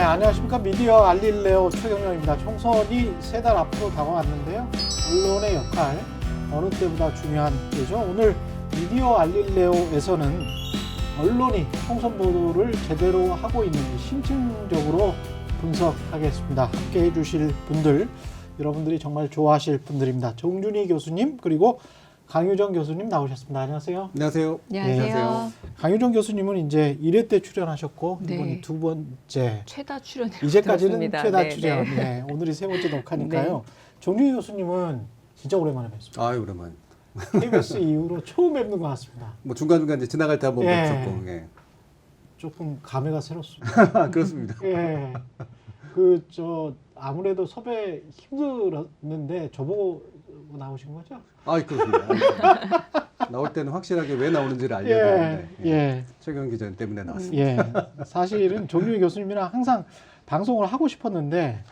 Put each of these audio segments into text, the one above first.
안녕하십니까. 미디어 알릴레오 최경영입니다. 총선이 3달 앞으로 다가왔는데요. 언론의 역할, 어느 때보다 중요한 때죠. 오늘 미디어 알릴레오에서는 언론이 총선 보도를 제대로 하고 있는지 심층적으로 분석하겠습니다. 함께 해주실 분들, 여러분들이 정말 좋아하실 분들입니다. 정준희 교수님, 그리고 강유정 교수님 나오셨습니다. 안녕하세요. 안녕하세요. 안녕하세요. 강유정 교수님은 이제 1회 때 출연하셨고, 네. 이번이 두 번째. 최다 출연. 이제까지는 최다 네, 출연. 네. 네, 오늘이 세 번째 녹화니까요. 정준희 교수님은 진짜 오랜만에 뵙습니다. 아, 오랜만. KBS 이후로 처음 뵙는 것 같습니다. 뭐 중간중간 이제 지나갈 때 한번 예. 뵙었고. 예. 조금 감회가 새롭습니다. 그렇습니다. 예. 아무래도 섭외 힘들었는데 저보고 나오신 거죠? 아, 그렇습니다. 나올 때는 확실하게 왜 나오는지를 알려야 되는데. 예. 최경 기자 때문에 나왔습니다. 예. 사실은 정준희 교수님이랑 항상 방송을 하고 싶었는데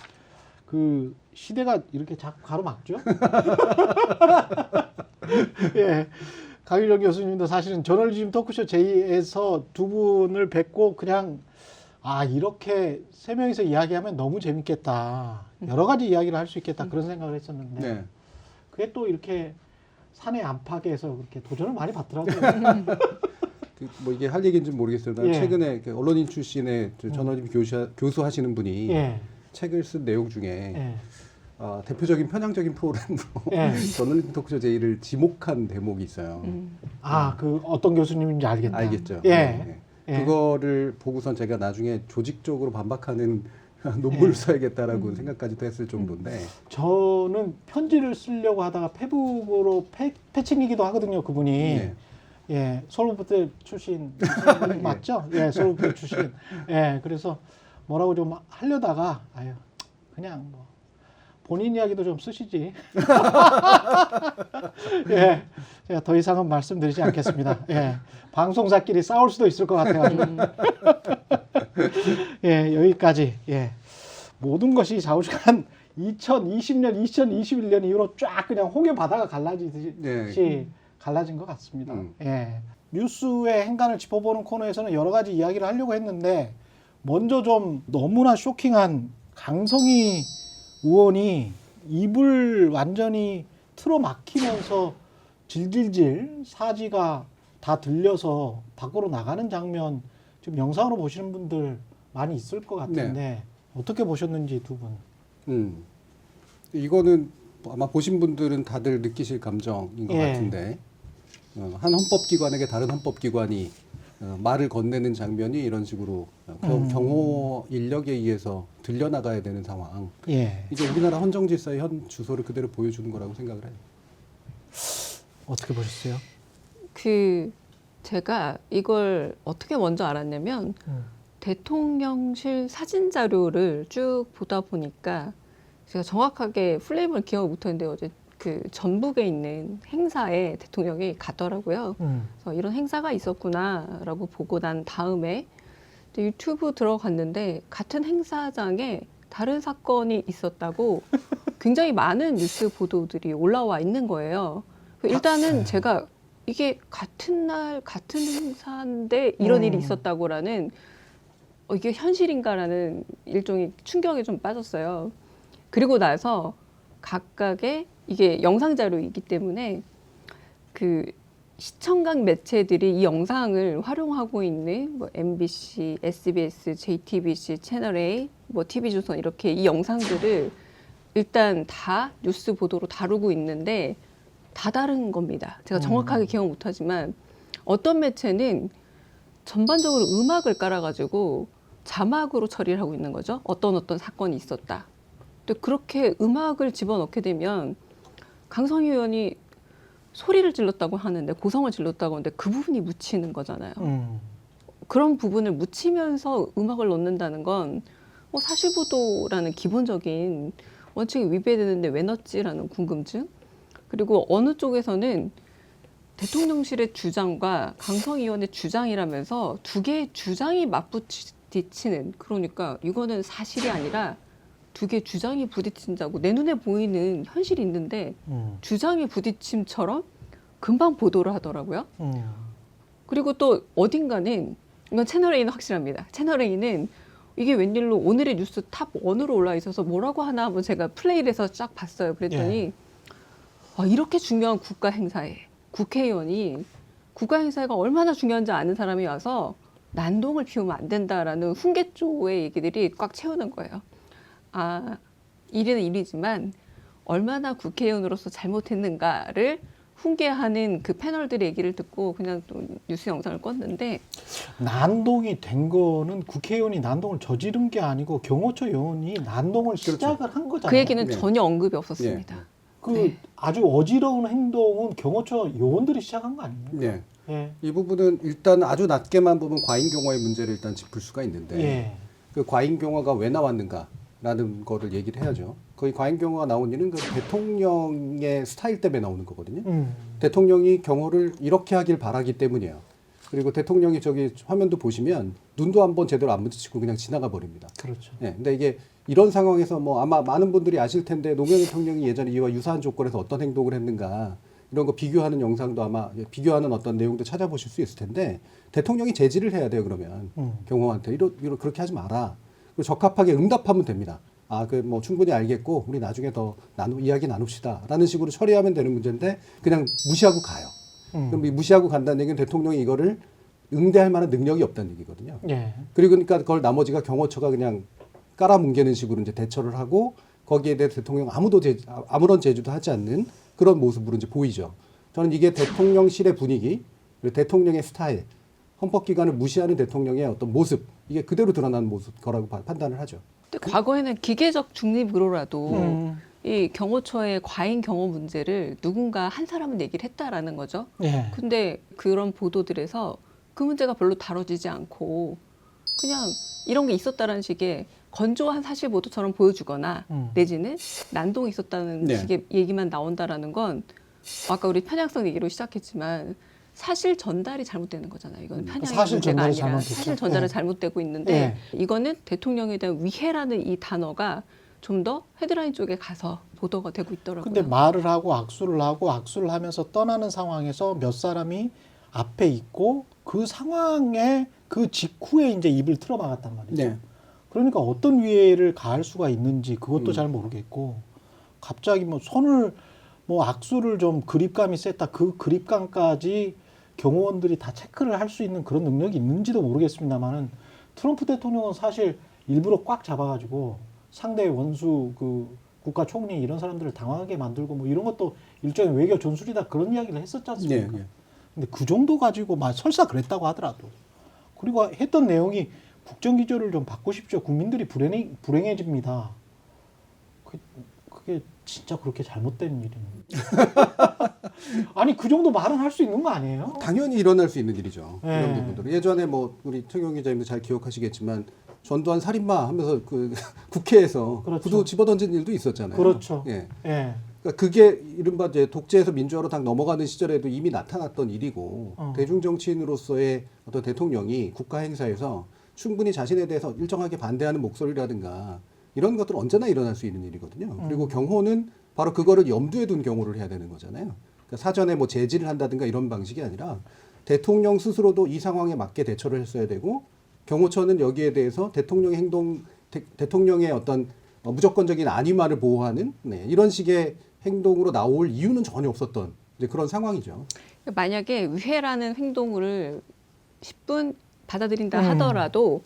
그 시대가 이렇게 자꾸 가로막죠. 예. 강유정 교수님도 사실은 저널리즘 토크쇼 제2에서 두 분을 뵙고 그냥 이렇게 세 명이서 이야기하면 너무 재밌겠다. 여러 가지 이야기를 할 수 있겠다. 그런 생각을 했었는데 네. 그게 또 이렇게 산의 안팎에서 그렇게 도전을 많이 받더라고요. 뭐 이게 할 얘기인지 모르겠어요. 난 예. 최근에 그 언론인 출신의 저널리즘 교수 하시는 분이 예. 책을 쓴 내용 중에 예. 대표적인 편향적인 프로그램으로 예. 저널리즘 토크쇼 제1을 지목한 대목이 있어요. 그 어떤 교수님인지 알겠다. 알겠죠. 예. 네. 예. 그거를 보고선 제가 나중에 조직적으로 반박하는 논문을 써야겠다라고 생각까지도 했을 정도인데. 저는 편지를 쓰려고 하다가 페북으로 패친이기도 하거든요, 그분이. 네. 예, 서울부대 출신 맞죠? 예, 서울부대 출신. 예, 그래서 뭐라고 좀 하려다가 그냥 뭐 본인 이야기도 좀 쓰시지. 예, 제가 더 이상은 말씀드리지 않겠습니다. 예, 방송사끼리 싸울 수도 있을 것 같아가지고. 예, 여기까지. 예, 모든 것이 좌우지간 2020년, 2021년 이후로 쫙 그냥 홍해 바다가 갈라지듯이 네. 갈라진 것 같습니다. 예, 뉴스의 행간을 짚어보는 코너에서는 여러 가지 이야기를 하려고 했는데 먼저 좀 너무나 쇼킹한 강성희 의원이 입을 완전히 틀어막히면서 질질질 사지가 다 들려서 밖으로 나가는 장면 지금 영상으로 보시는 분들 많이 있을 것 같은데 네. 어떻게 보셨는지 두 분. 이거는 아마 보신 분들은 다들 느끼실 감정인 것 예. 같은데 한 헌법기관에게 다른 헌법기관이 말을 건네는 장면이 이런 식으로 경호 인력에 의해서 들려나가야 되는 상황. 예. 이게 우리나라 헌정질서의 현 주소를 그대로 보여주는 거라고 생각을 해요. 어떻게 보셨어요? 제가 이걸 어떻게 먼저 알았냐면 대통령실 사진 자료를 쭉 보다 보니까 제가 정확하게 플레임을 기억을 못하는데 어제 그 전북에 있는 행사에 대통령이 갔더라고요. 그래서 이런 행사가 있었구나라고 보고 난 다음에 유튜브 들어갔는데 같은 행사장에 다른 사건이 있었다고 굉장히 많은 뉴스 보도들이 올라와 있는 거예요. 일단은 제가 이게 같은 날 같은 행사인데 이런 일이 있었다고라는 이게 현실인가라는 일종의 충격에 좀 빠졌어요. 그리고 나서 각각의 이게 영상 자료이기 때문에 그 시청각 매체들이 이 영상을 활용하고 있는 뭐 MBC, SBS, JTBC, 채널A, 뭐 TV조선 이렇게 이 영상들을 일단 다 뉴스 보도로 다루고 있는데 다 다른 겁니다. 제가 정확하게 기억 못하지만 어떤 매체는 전반적으로 음악을 깔아가지고 자막으로 처리를 하고 있는 거죠. 어떤 사건이 있었다. 근데 그렇게 음악을 집어넣게 되면 강성희 의원이 소리를 질렀다고 하는데 고성을 질렀다고 하는데 그 부분이 묻히는 거잖아요. 그런 부분을 묻히면서 음악을 넣는다는 건 사실보도라는 기본적인 원칙이 위배되는데 왜 넣지라는 궁금증. 그리고 어느 쪽에서는 대통령실의 주장과 강성희 의원의 주장이라면서 두 개의 주장이 맞부딪히는, 그러니까 이거는 사실이 아니라 두 개의 주장이 부딪힌다고 내 눈에 보이는 현실이 있는데 주장의 부딪힘처럼 금방 보도를 하더라고요. 그리고 또 어딘가는, 이건 채널A는 확실합니다. 채널A는 이게 웬일로 오늘의 뉴스 탑 1으로 올라 있어서 뭐라고 하나 한번 제가 플레이를 해서 쫙 봤어요. 그랬더니 이렇게 중요한 국가 행사에 국회의원이 국가 행사가 얼마나 중요한지 아는 사람이 와서 난동을 피우면 안 된다라는 훈계조의 얘기들이 꽉 채우는 거예요. 일은 일이지만 얼마나 국회의원으로서 잘못했는가를 훈계하는 그 패널들의 얘기를 듣고 그냥 또 뉴스 영상을 껐는데, 난동이 된 거는 국회의원이 난동을 저지른 게 아니고 경호처 요원이 난동을 시작을 한 거잖아요. 그 얘기는 네. 전혀 언급이 없었습니다. 그 아주 어지러운 행동은 경호처 요원들이 시작한 거 아닙니까? 네. 예. 이 부분은 일단 아주 낮게만 보면 과잉 경호의 문제를 일단 짚을 수가 있는데 예. 그 과잉 경호가 왜 나왔는가라는 거를 얘기를 해야죠. 거의 과잉 경호가 나온 이유는 그 대통령의 스타일 때문에 나오는 거거든요. 대통령이 경호를 이렇게 하길 바라기 때문이에요. 그리고 대통령이 저기 화면도 보시면 눈도 한번 제대로 안 마주치고 그냥 지나가 버립니다. 그렇죠. 예, 근데 이게 이런 상황에서 뭐 아마 많은 분들이 아실 텐데 노무현 대통령이 예전에 이와 유사한 조건에서 어떤 행동을 했는가 이런 거 비교하는 영상도 아마 비교하는 어떤 내용도 찾아보실 수 있을 텐데 대통령이 제지를 해야 돼요. 그러면 경호한테 그렇게 하지 마라. 그리고 적합하게 응답하면 됩니다. 그 뭐 충분히 알겠고 우리 나중에 더 이야기 나눕시다라는 식으로 처리하면 되는 문제인데 그냥 무시하고 가요. 그럼 이 무시하고 간다는 얘기는 대통령이 이거를 응대할 만한 능력이 없다는 얘기거든요. 예. 그리고 그러니까 그걸 나머지가 경호처가 그냥 깔아뭉개는 식으로 이제 대처를 하고 거기에 대해 대통령 아무런 제지도 하지 않는 그런 모습으로 이제 보이죠. 저는 이게 대통령실의 분위기, 그리고 대통령의 스타일, 헌법기관을 무시하는 대통령의 어떤 모습 이게 그대로 드러나는 모습 거라고 판단을 하죠. 근데 과거에는 기계적 중립으로라도 이 경호처의 과잉 경호 문제를 누군가 한 사람은 얘기를 했다라는 거죠. 예. 근데 그런 보도들에서 그 문제가 별로 다뤄지지 않고 그냥 이런 게 있었다라는 식의 건조한 사실 보도처럼 보여주거나 내지는 난동이 있었다는 네. 식의 얘기만 나온다라는 건 아까 우리 편향성 얘기로 시작했지만 사실 전달이 잘못되는 거잖아요. 이건 편향의 사실 문제가 전달이 아니라 잘못됐죠. 사실 전달이 네. 잘못되고 있는데 이거는 대통령에 대한 위해라는 이 단어가 좀 더 헤드라인 쪽에 가서 보도가 되고 있더라고요. 근데 말을 하고 악수를 하면서 떠나는 상황에서 몇 사람이 앞에 있고 그 상황에 그 직후에 이제 입을 틀어막았단 말이죠. 네. 그러니까 어떤 위해를 가할 수가 있는지 그것도 잘 모르겠고 갑자기 뭐 손을 뭐 악수를 좀 그립감이 셌다. 그 그립감까지 경호원들이 다 체크를 할 수 있는 그런 능력이 있는지도 모르겠습니다만은 트럼프 대통령은 사실 일부러 꽉 잡아가지고 상대 원수 그 국가 총리 이런 사람들을 당황하게 만들고 뭐 이런 것도 일종의 외교 전술이다 그런 이야기를 했었지 않습니까? 네, 네. 근데 그 정도 가지고 막 설사 그랬다고 하더라도 그리고 했던 내용이 국정기조를 좀 바꾸십시오. 국민들이 불행해집니다. 그게 진짜 그렇게 잘못된 일입니다. 아니 그 정도 말은 할 수 있는 거 아니에요? 당연히 일어날 수 있는 일이죠. 네. 이런 부분들은 예전에 뭐 우리 최경 기자님도 잘 기억하시겠지만 전두환 살인마 하면서 그 국회에서 그렇죠. 구두 집어던진 일도 있었잖아요. 그렇죠. 예. 예. 그러니까 그게 이른바 이제 독재에서 민주화로 딱 넘어가는 시절에도 이미 나타났던 일이고 대중 정치인으로서의 어떤 대통령이 국가 행사에서 충분히 자신에 대해서 일정하게 반대하는 목소리라든가 이런 것들은 언제나 일어날 수 있는 일이거든요. 그리고 경호는 바로 그거를 염두에 둔 경호를 해야 되는 거잖아요. 그러니까 사전에 뭐 제지를 한다든가 이런 방식이 아니라 대통령 스스로도 이 상황에 맞게 대처를 했어야 되고 경호처는 여기에 대해서 대통령의 행동, 대통령의 어떤 무조건적인 안위만을 보호하는 이런 식의 행동으로 나올 이유는 전혀 없었던 이제 그런 상황이죠. 만약에 위해라는 행동을 10분 받아들인다 하더라도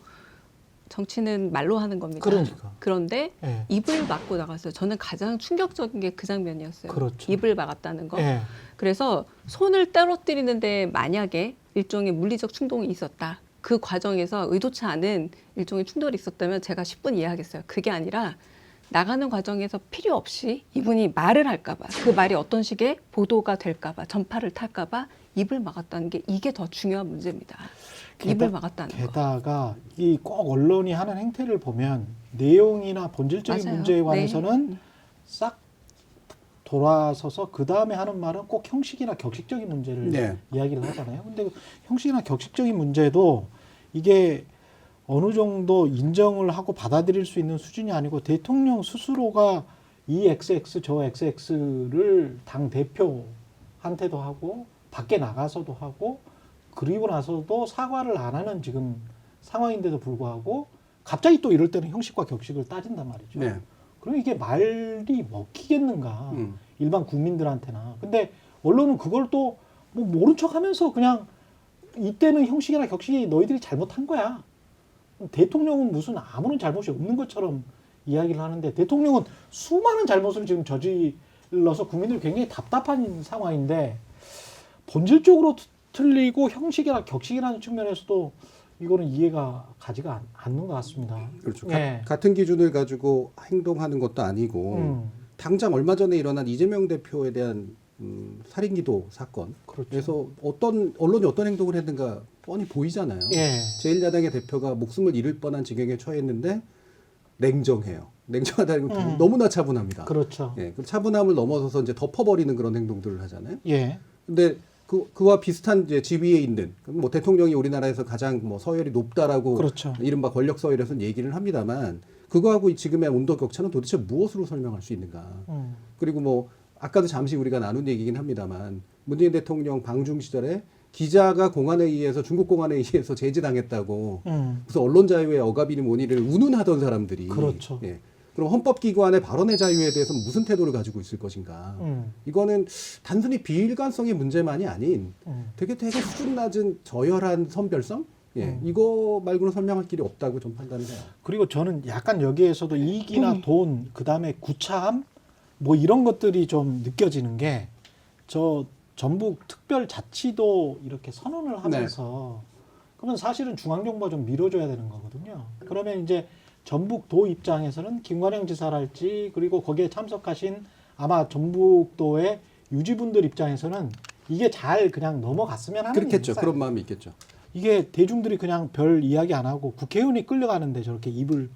정치는 말로 하는 겁니다. 그러니까. 그런데 예. 입을 막고 나갔어요. 저는 가장 충격적인 게 그 장면이었어요. 그렇죠. 입을 막았다는 거. 예. 그래서 손을 떨어뜨리는데 만약에 일종의 물리적 충동이 있었다. 그 과정에서 의도치 않은 일종의 충돌이 있었다면 제가 10분 이해하겠어요. 그게 아니라 나가는 과정에서 필요 없이 이분이 말을 할까봐 그 말이 어떤 식의 보도가 될까봐 전파를 탈까봐 입을 막았다는 게 이게 더 중요한 문제입니다. 입을 막았다는 거. 게다가 이 꼭 언론이 하는 행태를 보면 내용이나 본질적인 맞아요. 문제에 네. 관해서는 싹 돌아서서 그 다음에 하는 말은 꼭 형식이나 격식적인 문제를 네. 이야기를 하잖아요. 근데 형식이나 격식적인 문제도 이게 어느 정도 인정을 하고 받아들일 수 있는 수준이 아니고 대통령 스스로가 이 XX 저 XX를 당 대표한테도 하고 밖에 나가서도 하고 그리고 나서도 사과를 안 하는 지금 상황인데도 불구하고 갑자기 또 이럴 때는 형식과 격식을 따진단 말이죠. 네. 그럼 이게 말이 먹히겠는가 일반 국민들한테나. 근데 언론은 그걸 또 뭐 모른 척하면서 그냥 이때는 형식이나 격식이 너희들이 잘못한 거야. 대통령은 무슨 아무런 잘못이 없는 것처럼 이야기를 하는데 대통령은 수많은 잘못을 지금 저질러서 국민들이 굉장히 답답한 상황인데 본질적으로 틀리고 형식이나 격식이라는 측면에서도 이거는 이해가 가지가 않는 것 같습니다. 그렇죠. 네. 같은 기준을 가지고 행동하는 것도 아니고 당장 얼마 전에 일어난 이재명 대표에 대한 살인기도 사건. 그렇죠. 그래서 어떤 언론이 어떤 행동을 했는가 뻔히 보이잖아요. 예. 제1야당의 대표가 목숨을 잃을 뻔한 지경에 처했는데 냉정해요. 냉정하다는 건 너무나 차분합니다. 그렇죠. 예, 그 차분함을 넘어서서 이제 덮어버리는 그런 행동들을 하잖아요. 예. 근데 그와 비슷한 이제 지위에 있는 뭐 대통령이 우리나라에서 가장 뭐 서열이 높다라고 그렇죠. 이른바 권력 서열에서는 얘기를 합니다만 그거하고 지금의 온도 격차는 도대체 무엇으로 설명할 수 있는가? 그리고 뭐 아까도 잠시 우리가 나눈 얘기긴 합니다만 문재인 대통령 방중 시절에 기자가 공안에 의해서 중국 공안에 의해서 제지당했다고 무슨 언론 자유의 억압이니 뭐니를 운운하던 사람들이 그렇죠. 예. 그럼 헌법기관의 발언의 자유에 대해서 무슨 태도를 가지고 있을 것인가? 이거는 단순히 비일관성의 문제만이 아닌 되게 수준 낮은 저열한 선별성? 예, 이거 말고는 설명할 길이 없다고 좀 판단을 해요. 그리고 저는 약간 여기에서도 이익이나 돈, 그 다음에 구차함, 뭐 이런 것들이 좀 느껴지는 게 저 전북 특별자치도 이렇게 선언을 하면서 그러면 사실은 중앙정부가 좀 밀어줘야 되는 거거든요. 그러면 이제 전북도 입장에서는 김관영 지사랄지 그리고 거기에 참석하신 아마 전북도의 유지분들 입장에서는 이게 잘 그냥 넘어갔으면 하는 그렇겠죠. 있어요. 그런 마음이 있겠죠. 이게 대중들이 그냥 별 이야기 안 하고 국회의원이 끌려가는데 저렇게 입을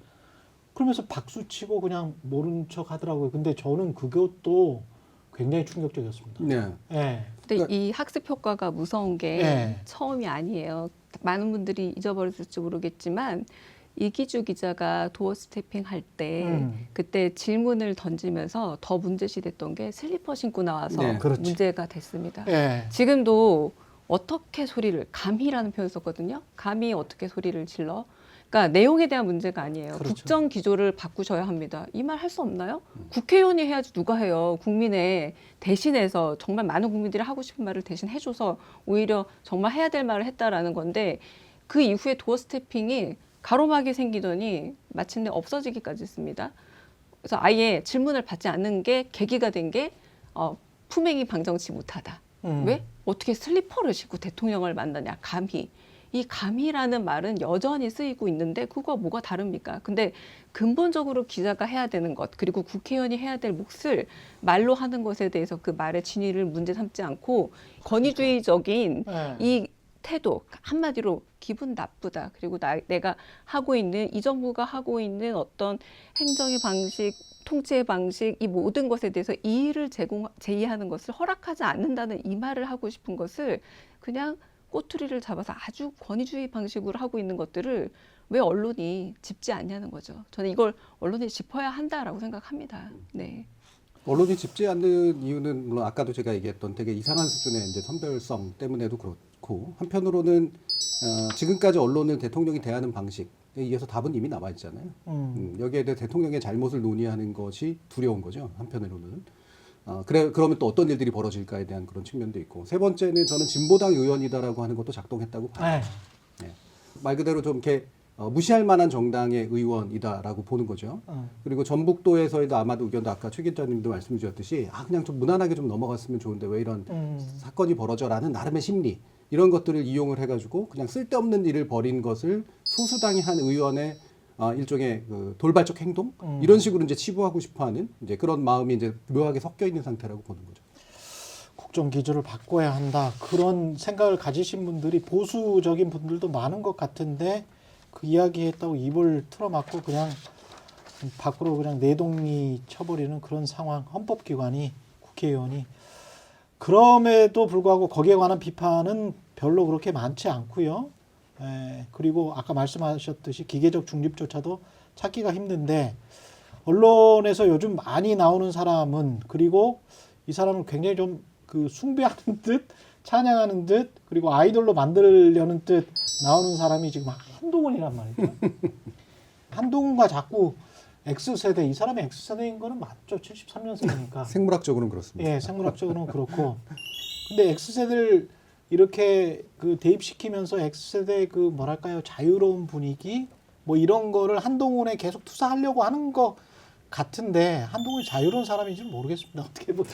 그러면서 박수 치고 그냥 모른 척 하더라고요. 근데 저는 그것도 굉장히 충격적이었습니다. 네. 예. 근데 이 학습 효과가 무서운 게 네. 처음이 아니에요. 많은 분들이 잊어버렸을지 모르겠지만 이기주 기자가 도어 스태핑 할 때 그때 질문을 던지면서 더 문제시 됐던 게 슬리퍼 신고 나와서 네, 그렇지. 문제가 됐습니다. 예. 지금도 어떻게 소리를 감히라는 표현을 썼거든요. 감히 어떻게 소리를 질러? 그러니까 내용에 대한 문제가 아니에요. 그렇죠. 국정 기조를 바꾸셔야 합니다. 이 말 할 수 없나요? 국회의원이 해야지 누가 해요. 국민의 대신해서 정말 많은 국민들이 하고 싶은 말을 대신 해줘서 오히려 정말 해야 될 말을 했다라는 건데 그 이후에 도어 스태핑이 가로막이 생기더니 마침내 없어지기까지 했습니다. 그래서 아예 질문을 받지 않는 게 계기가 된 게 품행이 방정치 못하다. 왜? 어떻게 슬리퍼를 신고 대통령을 만나냐? 감히. 이 감히라는 말은 여전히 쓰이고 있는데 그거 뭐가 다릅니까? 근데 근본적으로 기자가 해야 되는 것 그리고 국회의원이 해야 될 몫을 말로 하는 것에 대해서 그 말의 진위를 문제 삼지 않고 권위주의적인 예. 이 태도 한마디로 기분 나쁘다. 그리고 내가 하고 있는 이 정부가 하고 있는 어떤 행정의 방식, 통치의 방식 이 모든 것에 대해서 이의를 제의하는 것을 허락하지 않는다는 이 말을 하고 싶은 것을 그냥 꼬투리를 잡아서 아주 권위주의 방식으로 하고 있는 것들을 왜 언론이 짚지 않냐는 거죠. 저는 이걸 언론이 짚어야 한다라고 생각합니다. 네. 언론이 짚지 않는 이유는 물론 아까도 제가 얘기했던 되게 이상한 수준의 이제 선별성 때문에도 그렇고 한편으로는 지금까지 언론을 대통령이 대하는 방식에 의해서 답은 이미 남아 있잖아요. 여기에 대해 대통령의 잘못을 논의하는 것이 두려운 거죠. 한편으로는. 그러면 또 어떤 일들이 벌어질까에 대한 그런 측면도 있고 세 번째는 저는 진보당 의원이다라고 하는 것도 작동했다고 봐요. 네. 말 그대로 좀 이렇게 무시할 만한 정당의 의원이다라고 보는 거죠. 그리고 전북도에서의 아마도 의견도 아까 최 기자님도 말씀 주셨듯이 그냥 좀 무난하게 좀 넘어갔으면 좋은데 왜 이런 사건이 벌어져라는 나름의 심리 이런 것들을 이용을 해가지고 그냥 쓸데없는 일을 벌인 것을 소수당이 한 의원의 일종의 그 돌발적 행동 이런 식으로 이제 치부하고 싶어하는 이제 그런 마음이 이제 묘하게 섞여 있는 상태라고 보는 거죠. 국정 기조를 바꿔야 한다. 그런 생각을 가지신 분들이 보수적인 분들도 많은 것 같은데 그 이야기했다고 입을 틀어막고 그냥 밖으로 그냥 내동이 쳐버리는 그런 상황. 헌법기관이 국회의원이 그럼에도 불구하고 거기에 관한 비판은 별로 그렇게 많지 않고요. 그리고 아까 말씀하셨듯이 기계적 중립조차도 찾기가 힘든데 언론에서 요즘 많이 나오는 사람은 그리고 이 사람은 굉장히 좀 그 숭배하는 듯 찬양하는 듯 그리고 아이돌로 만들려는 듯 나오는 사람이 지금 한동훈이란 말이죠. 한동훈과 자꾸 X세대, 이 사람이 X세대인 거는 맞죠. 73년생이니까. 생물학적으로는 그렇습니다. 예, 생물학적으로는 그렇고. 근데 X세대를 이렇게 그 대입시키면서 X세대 그 뭐랄까요, 자유로운 분위기 뭐 이런 거를 한동훈에 계속 투사하려고 하는 거 같은데 한동훈이 자유로운 사람인지는 모르겠습니다. 어떻게 보면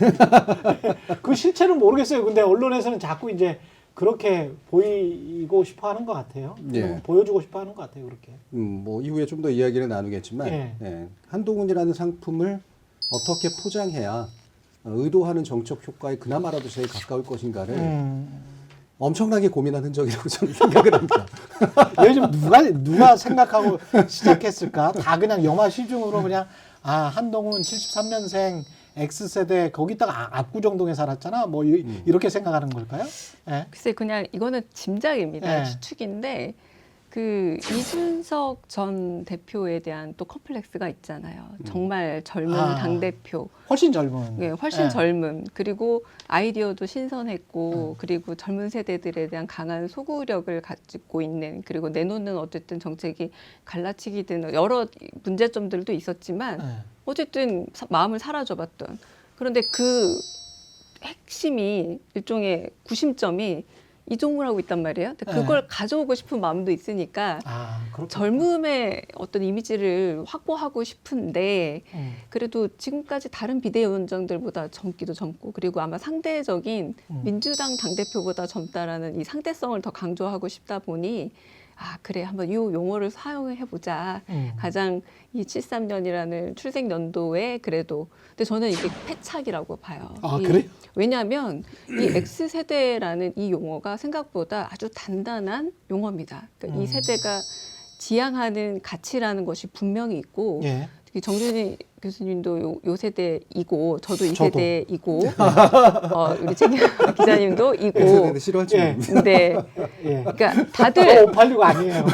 그 실체는 모르겠어요. 근데 언론에서는 자꾸 이제 그렇게 보이고 싶어하는 것 같아요. 예. 보여주고 싶어하는 것 같아요. 그렇게. 뭐 이후에 좀 더 이야기를 나누겠지만 예. 예, 한동훈이라는 상품을 어떻게 포장해야 의도하는 정책 효과에 그나마라도 제일 가까울 것인가를 엄청나게 고민한 흔적이라고 저는 생각을 합니다. 요즘 누가 생각하고 시작했을까? 다 그냥 영화 시중으로 그냥 한동훈 73년생 X세대 거기다가 압구정동에 살았잖아. 뭐 이렇게 생각하는 걸까요? 예. 글쎄 그냥 이거는 짐작입니다. 네. 추측인데 그 이준석 전 대표에 대한 또 컴플렉스가 있잖아요. 정말 젊은 당대표. 훨씬 젊은. 네, 훨씬 예. 젊음. 그리고 아이디어도 신선했고 그리고 젊은 세대들에 대한 강한 소구력을 가지고 있는 그리고 내놓는 어쨌든 정책이 갈라치기든 여러 문제점들도 있었지만 예. 어쨌든 마음을 사라져봤던. 그런데 그 핵심이 일종의 구심점이 이종을 하고 있단 말이에요. 근데 그걸 가져오고 싶은 마음도 있으니까 그렇구나. 젊음의 어떤 이미지를 확보하고 싶은데 그래도 지금까지 다른 비대위원장들보다 젊기도 젊고 그리고 아마 상대적인 민주당 당대표보다 젊다라는 이 상대성을 더 강조하고 싶다 보니 그래 한번 이 용어를 사용해보자. 가장 이 73년이라는 출생 연도에 그래도 근데 저는 이게 패착이라고 봐요. 그래요? 왜냐하면 이 X세대라는 이 용어가 생각보다 아주 단단한 용어입니다. 그러니까 이 세대가 지향하는 가치라는 것이 분명히 있고 예. 특히 정준희 교수님도 요 세대이고 저도 이 저도. 세대이고 우리 최 기자님도 이고 X세대 싫어할지 예. 모르겠는데 네. 예. 그러니까 다들 586 아니에요.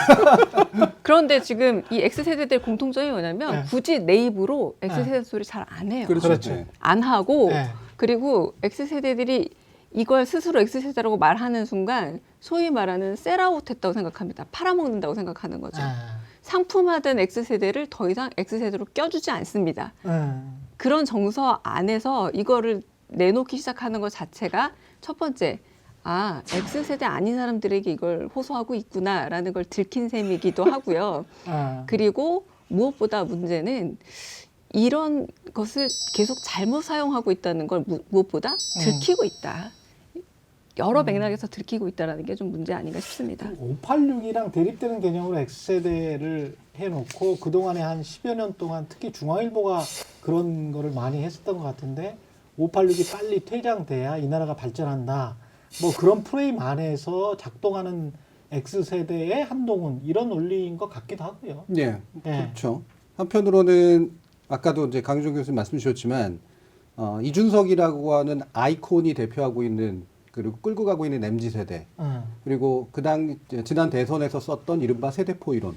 그런데 지금 이 X세대들 공통점이 뭐냐면 네. 굳이 내 입으로 X세대 소리 잘 안 해요. 그렇죠. 네. 안 하고 네. 그리고 X세대들이 이걸 스스로 X세대라고 말하는 순간 소위 말하는 셀아웃 했다고 생각합니다. 팔아먹는다고 생각하는 거죠. 상품화된 X세대를 더 이상 X세대로 껴주지 않습니다. 그런 정서 안에서 이거를 내놓기 시작하는 것 자체가 첫 번째 X세대 아닌 사람들에게 이걸 호소하고 있구나라는 걸 들킨 셈이기도 하고요. 그리고 무엇보다 문제는 이런 것을 계속 잘못 사용하고 있다는 걸 무엇보다 들키고 있다. 여러 맥락에서 들키고 있다는 게 좀 문제 아닌가 싶습니다. 586이랑 대립되는 개념으로 X세대를 해놓고 그동안에 한 10여 년 동안 특히 중앙일보가 그런 거를 많이 했었던 것 같은데 586이 빨리 퇴장돼야 이 나라가 발전한다. 뭐 그런 프레임 안에서 작동하는 X세대의 한동훈 이런 논리인 것 같기도 하고요. 예, 예. 그렇죠. 한편으로는 아까도 이제 강윤정 교수님 말씀 주셨지만 이준석이라고 하는 아이콘이 대표하고 있는 그리고 끌고 가고 있는 MZ세대 그리고 지난 대선에서 썼던 이른바 세대포 이론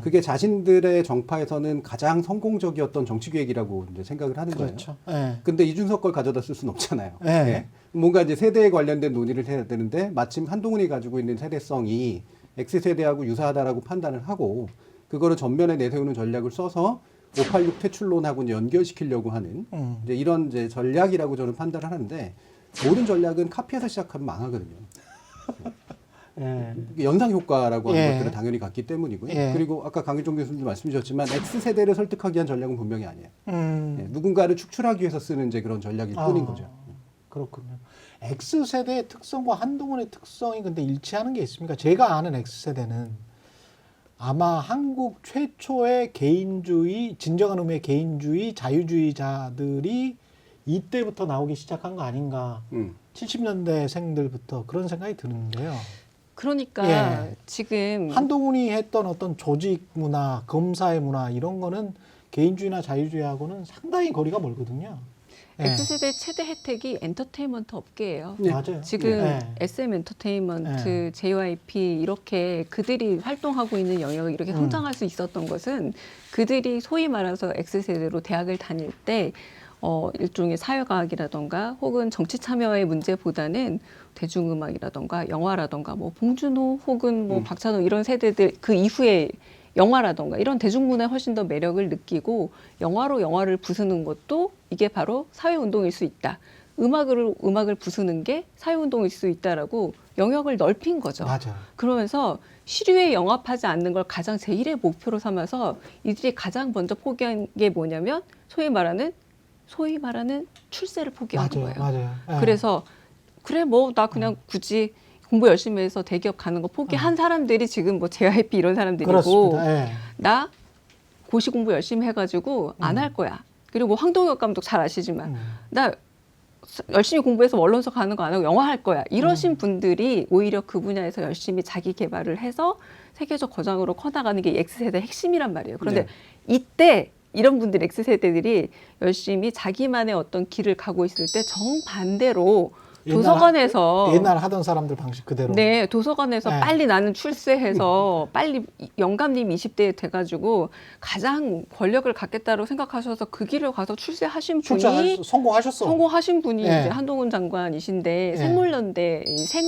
그게 자신들의 정파에서는 가장 성공적이었던 정치기획이라고 이제 생각을 하는 그렇죠. 거예요. 예. 근데 이준석 걸 가져다 쓸 수는 없잖아요. 예. 예. 뭔가 이제 세대에 관련된 논의를 해야 되는데 마침 한동훈이 가지고 있는 세대성이 X세대하고 유사하다라고 판단을 하고 그거를 전면에 내세우는 전략을 써서 586 퇴출론하고 연결시키려고 하는 이제 이런 이제 전략이라고 저는 판단을 하는데 모든 전략은 카피해서 시작하면 망하거든요. 예. 연상 효과라고 하는 예. 것들은 당연히 같기 때문이고요. 예. 그리고 아까 강일종 교수님도 말씀 주셨지만 X세대를 설득하기 위한 전략은 분명히 아니에요. 예, 누군가를 축출하기 위해서 쓰는 이제 그런 전략일 뿐인 거죠. 그렇군요. X세대의 특성과 한동훈의 특성이 근데 일치하는 게 있습니까? 제가 아는 X세대는 아마 한국 최초의 개인주의, 진정한 의미의 개인주의, 자유주의자들이 이때부터 나오기 시작한 거 아닌가. 70년대생들부터 그런 생각이 드는데요. 그러니까 예. 지금 한동훈이 했던 어떤 조직 문화, 검사의 문화 이런 거는 개인주의나 자유주의하고는 상당히 거리가 멀거든요. 예. X세대 최대 혜택이 엔터테인먼트 업계예요. 네. 맞아요. 지금 예. SM 엔터테인먼트, JYP 이렇게 그들이 활동하고 있는 영역이 이렇게 성장할 수 있었던 것은 그들이 소위 말해서 X세대로 대학을 다닐 때 일종의 사회과학이라던가 혹은 정치 참여의 문제보다는 대중음악이라던가 영화라던가 뭐 봉준호 혹은 뭐 박찬호 이런 세대들 그 이후에 영화라던가 이런 대중문화에 훨씬 더 매력을 느끼고 영화로 영화를 부수는 것도 이게 바로 사회운동일 수 있다. 음악을 부수는 게 사회운동일 수 있다라고 영역을 넓힌 거죠. 맞아. 그러면서 시류에 영합하지 않는 걸 가장 제1의 목표로 삼아서 이들이 가장 먼저 포기한 게 뭐냐면 소위 말하는 출세를 포기한 맞아요. 거예요. 맞아요. 예. 그래서 그래 뭐 나 그냥 굳이 공부 열심히 해서 대기업 가는 거 포기한 사람들이 지금 뭐 JYP 이런 사람들이고 그렇습니다. 예. 나 고시 공부 열심히 해가지고 안 할 거야. 그리고 뭐 황동혁 감독 잘 아시지만 나 열심히 공부해서 언론사 가는 거 안 하고 영화 할 거야. 이러신 분들이 오히려 그 분야에서 열심히 자기 개발을 해서 세계적 거장으로 커나가는 게 X세대의 핵심이란 말이에요. 그런데 네. 이때 이런 분들 X세대들이 열심히 자기만의 어떤 길을 가고 있을 때 정반대로 도서관에서 옛날 하던 사람들 방식 그대로. 네, 도서관에서 네. 빨리 나는 출세해서 빨리 영감님 20대에 돼가지고 가장 권력을 갖겠다고 생각하셔서 그 길을 가서 출세하신 분이 성공하셨어. 성공하신 분이 네. 이제 한동훈 장관이신데 네. 생물연대 생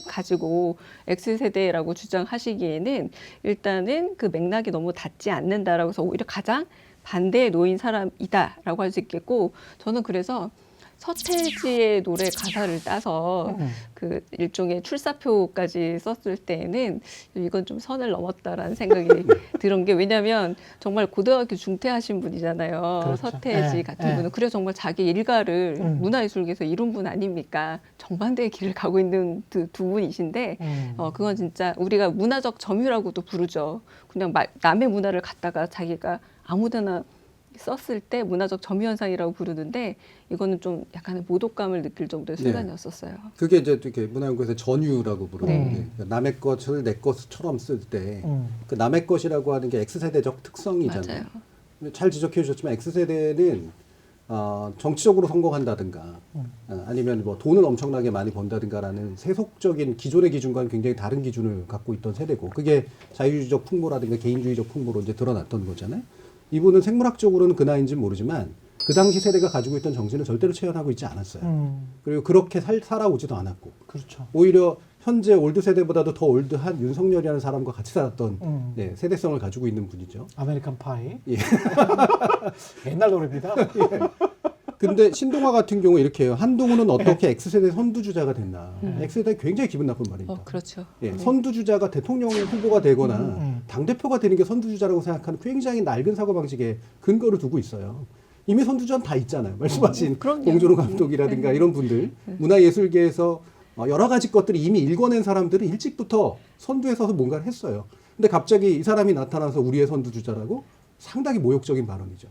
가지고 X세대라고 주장하시기에는 일단은 그 맥락이 너무 닿지 않는다라고 해서 오히려 가장 반대에 놓인 사람이다라고 할 수 있겠고 저는 그래서 서태지의 노래 가사를 따서 그 일종의 출사표까지 썼을 때에는 이건 좀 선을 넘었다라는 생각이 들은 게 왜냐하면 정말 고등학교 중퇴하신 분이잖아요. 그렇죠. 서태지 네, 같은 네. 분은 그래서 정말 자기 일가를 문화예술계에서 이룬 분 아닙니까? 정반대의 길을 가고 있는 두 분이신데 그건 진짜 우리가 문화적 점유라고도 부르죠. 그냥 남의 문화를 갖다가 자기가 아무데나 썼을 때 문화적 점유 현상이라고 부르는데 이거는 좀 약간의 모독감을 느낄 정도의 순간이었었어요. 그게 이제 이렇게 문화연구에서 전유라고 부르는데 네. 그러니까 남의 것을 내 것처럼 쓸 때 그 남의 것이라고 하는 게 X세대적 특성이잖아요. 맞아요. 근데 잘 지적해 주셨지만 X세대는 정치적으로 성공한다든가 아니면 뭐 돈을 엄청나게 많이 번다든가라는 세속적인 기존의 기준과는 굉장히 다른 기준을 갖고 있던 세대고 그게 자유주의적 풍모라든가 개인주의적 풍모로 이제 드러났던 거잖아요. 이분은 생물학적으로는 그 나이인지는 모르지만 그 당시 세대가 가지고 있던 정신을 절대로 체현하고 있지 않았어요. 그리고 그렇게 살아오지도 않았고 그렇죠. 오히려 현재 올드 세대보다도 더 올드한 윤석열이라는 사람과 같이 살았던 네, 세대성을 가지고 있는 분이죠. 아메리칸 파이. 예. 옛날 노래입니다. 근데 신동아 같은 경우 이렇게 해요. 한동훈은 어떻게 X세대 선두주자가 됐나. X세대 굉장히 기분 나쁜 말입니다. 그렇죠. 예, 선두주자가 대통령 후보가 되거나 당대표가 되는 게 선두주자라고 생각하는 굉장히 낡은 사고방식에 근거를 두고 있어요. 이미 선두주자는 다 있잖아요. 말씀하신 그럼요. 봉준호 감독이라든가 이런 분들. 문화예술계에서 여러 가지 것들이 이미 읽어낸 사람들은 일찍부터 선두에 서서 뭔가를 했어요. 근데 갑자기 이 사람이 나타나서 우리의 선두주자라고 상당히 모욕적인 발언이죠.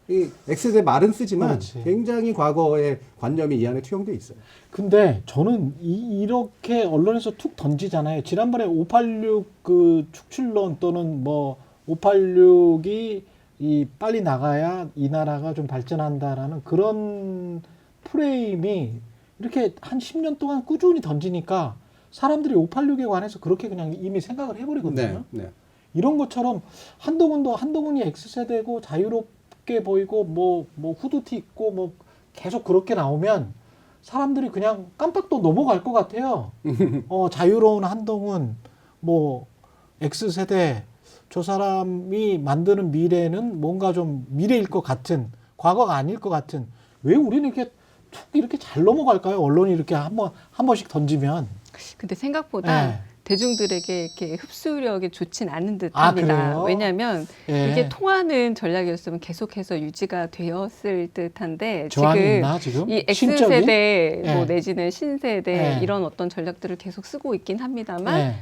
이 X세대 말은 쓰지만 그렇지. 굉장히 과거의 관념이 이 안에 투영돼 있어요. 근데 저는 이렇게 언론에서 툭 던지잖아요. 지난번에 586 그 축출론 또는 뭐 586이 이 빨리 나가야 이 나라가 좀 발전한다라는 그런 프레임이 이렇게 한 10년 동안 꾸준히 던지니까 사람들이 586에 관해서 그렇게 그냥 이미 생각을 해버리거든요. 네. 이런 것처럼 한동훈이 X세대고 자유롭게 보이고 뭐 후드티 입고 뭐 계속 그렇게 나오면 사람들이 그냥 깜빡도 넘어갈 것 같아요. 자유로운 한동훈 뭐 X세대 저 사람이 만드는 미래는 뭔가 좀 미래일 것 같은 과거가 아닐 것 같은 왜 우리는 이렇게 툭 이렇게 잘 넘어갈까요? 언론이 이렇게 한 번씩 던지면. 근데 생각보다 네. 대중들에게 이렇게 흡수력이 좋진 않은 듯합니다. 그래요? 왜냐하면 예. 이게 통하는 전략이었으면 계속해서 유지가 되었을 듯한데 저항이 있나 지금? 이 심적인? X세대 예. 뭐 내지는 신세대 예. 이런 어떤 전략들을 계속 쓰고 있긴 합니다만 예.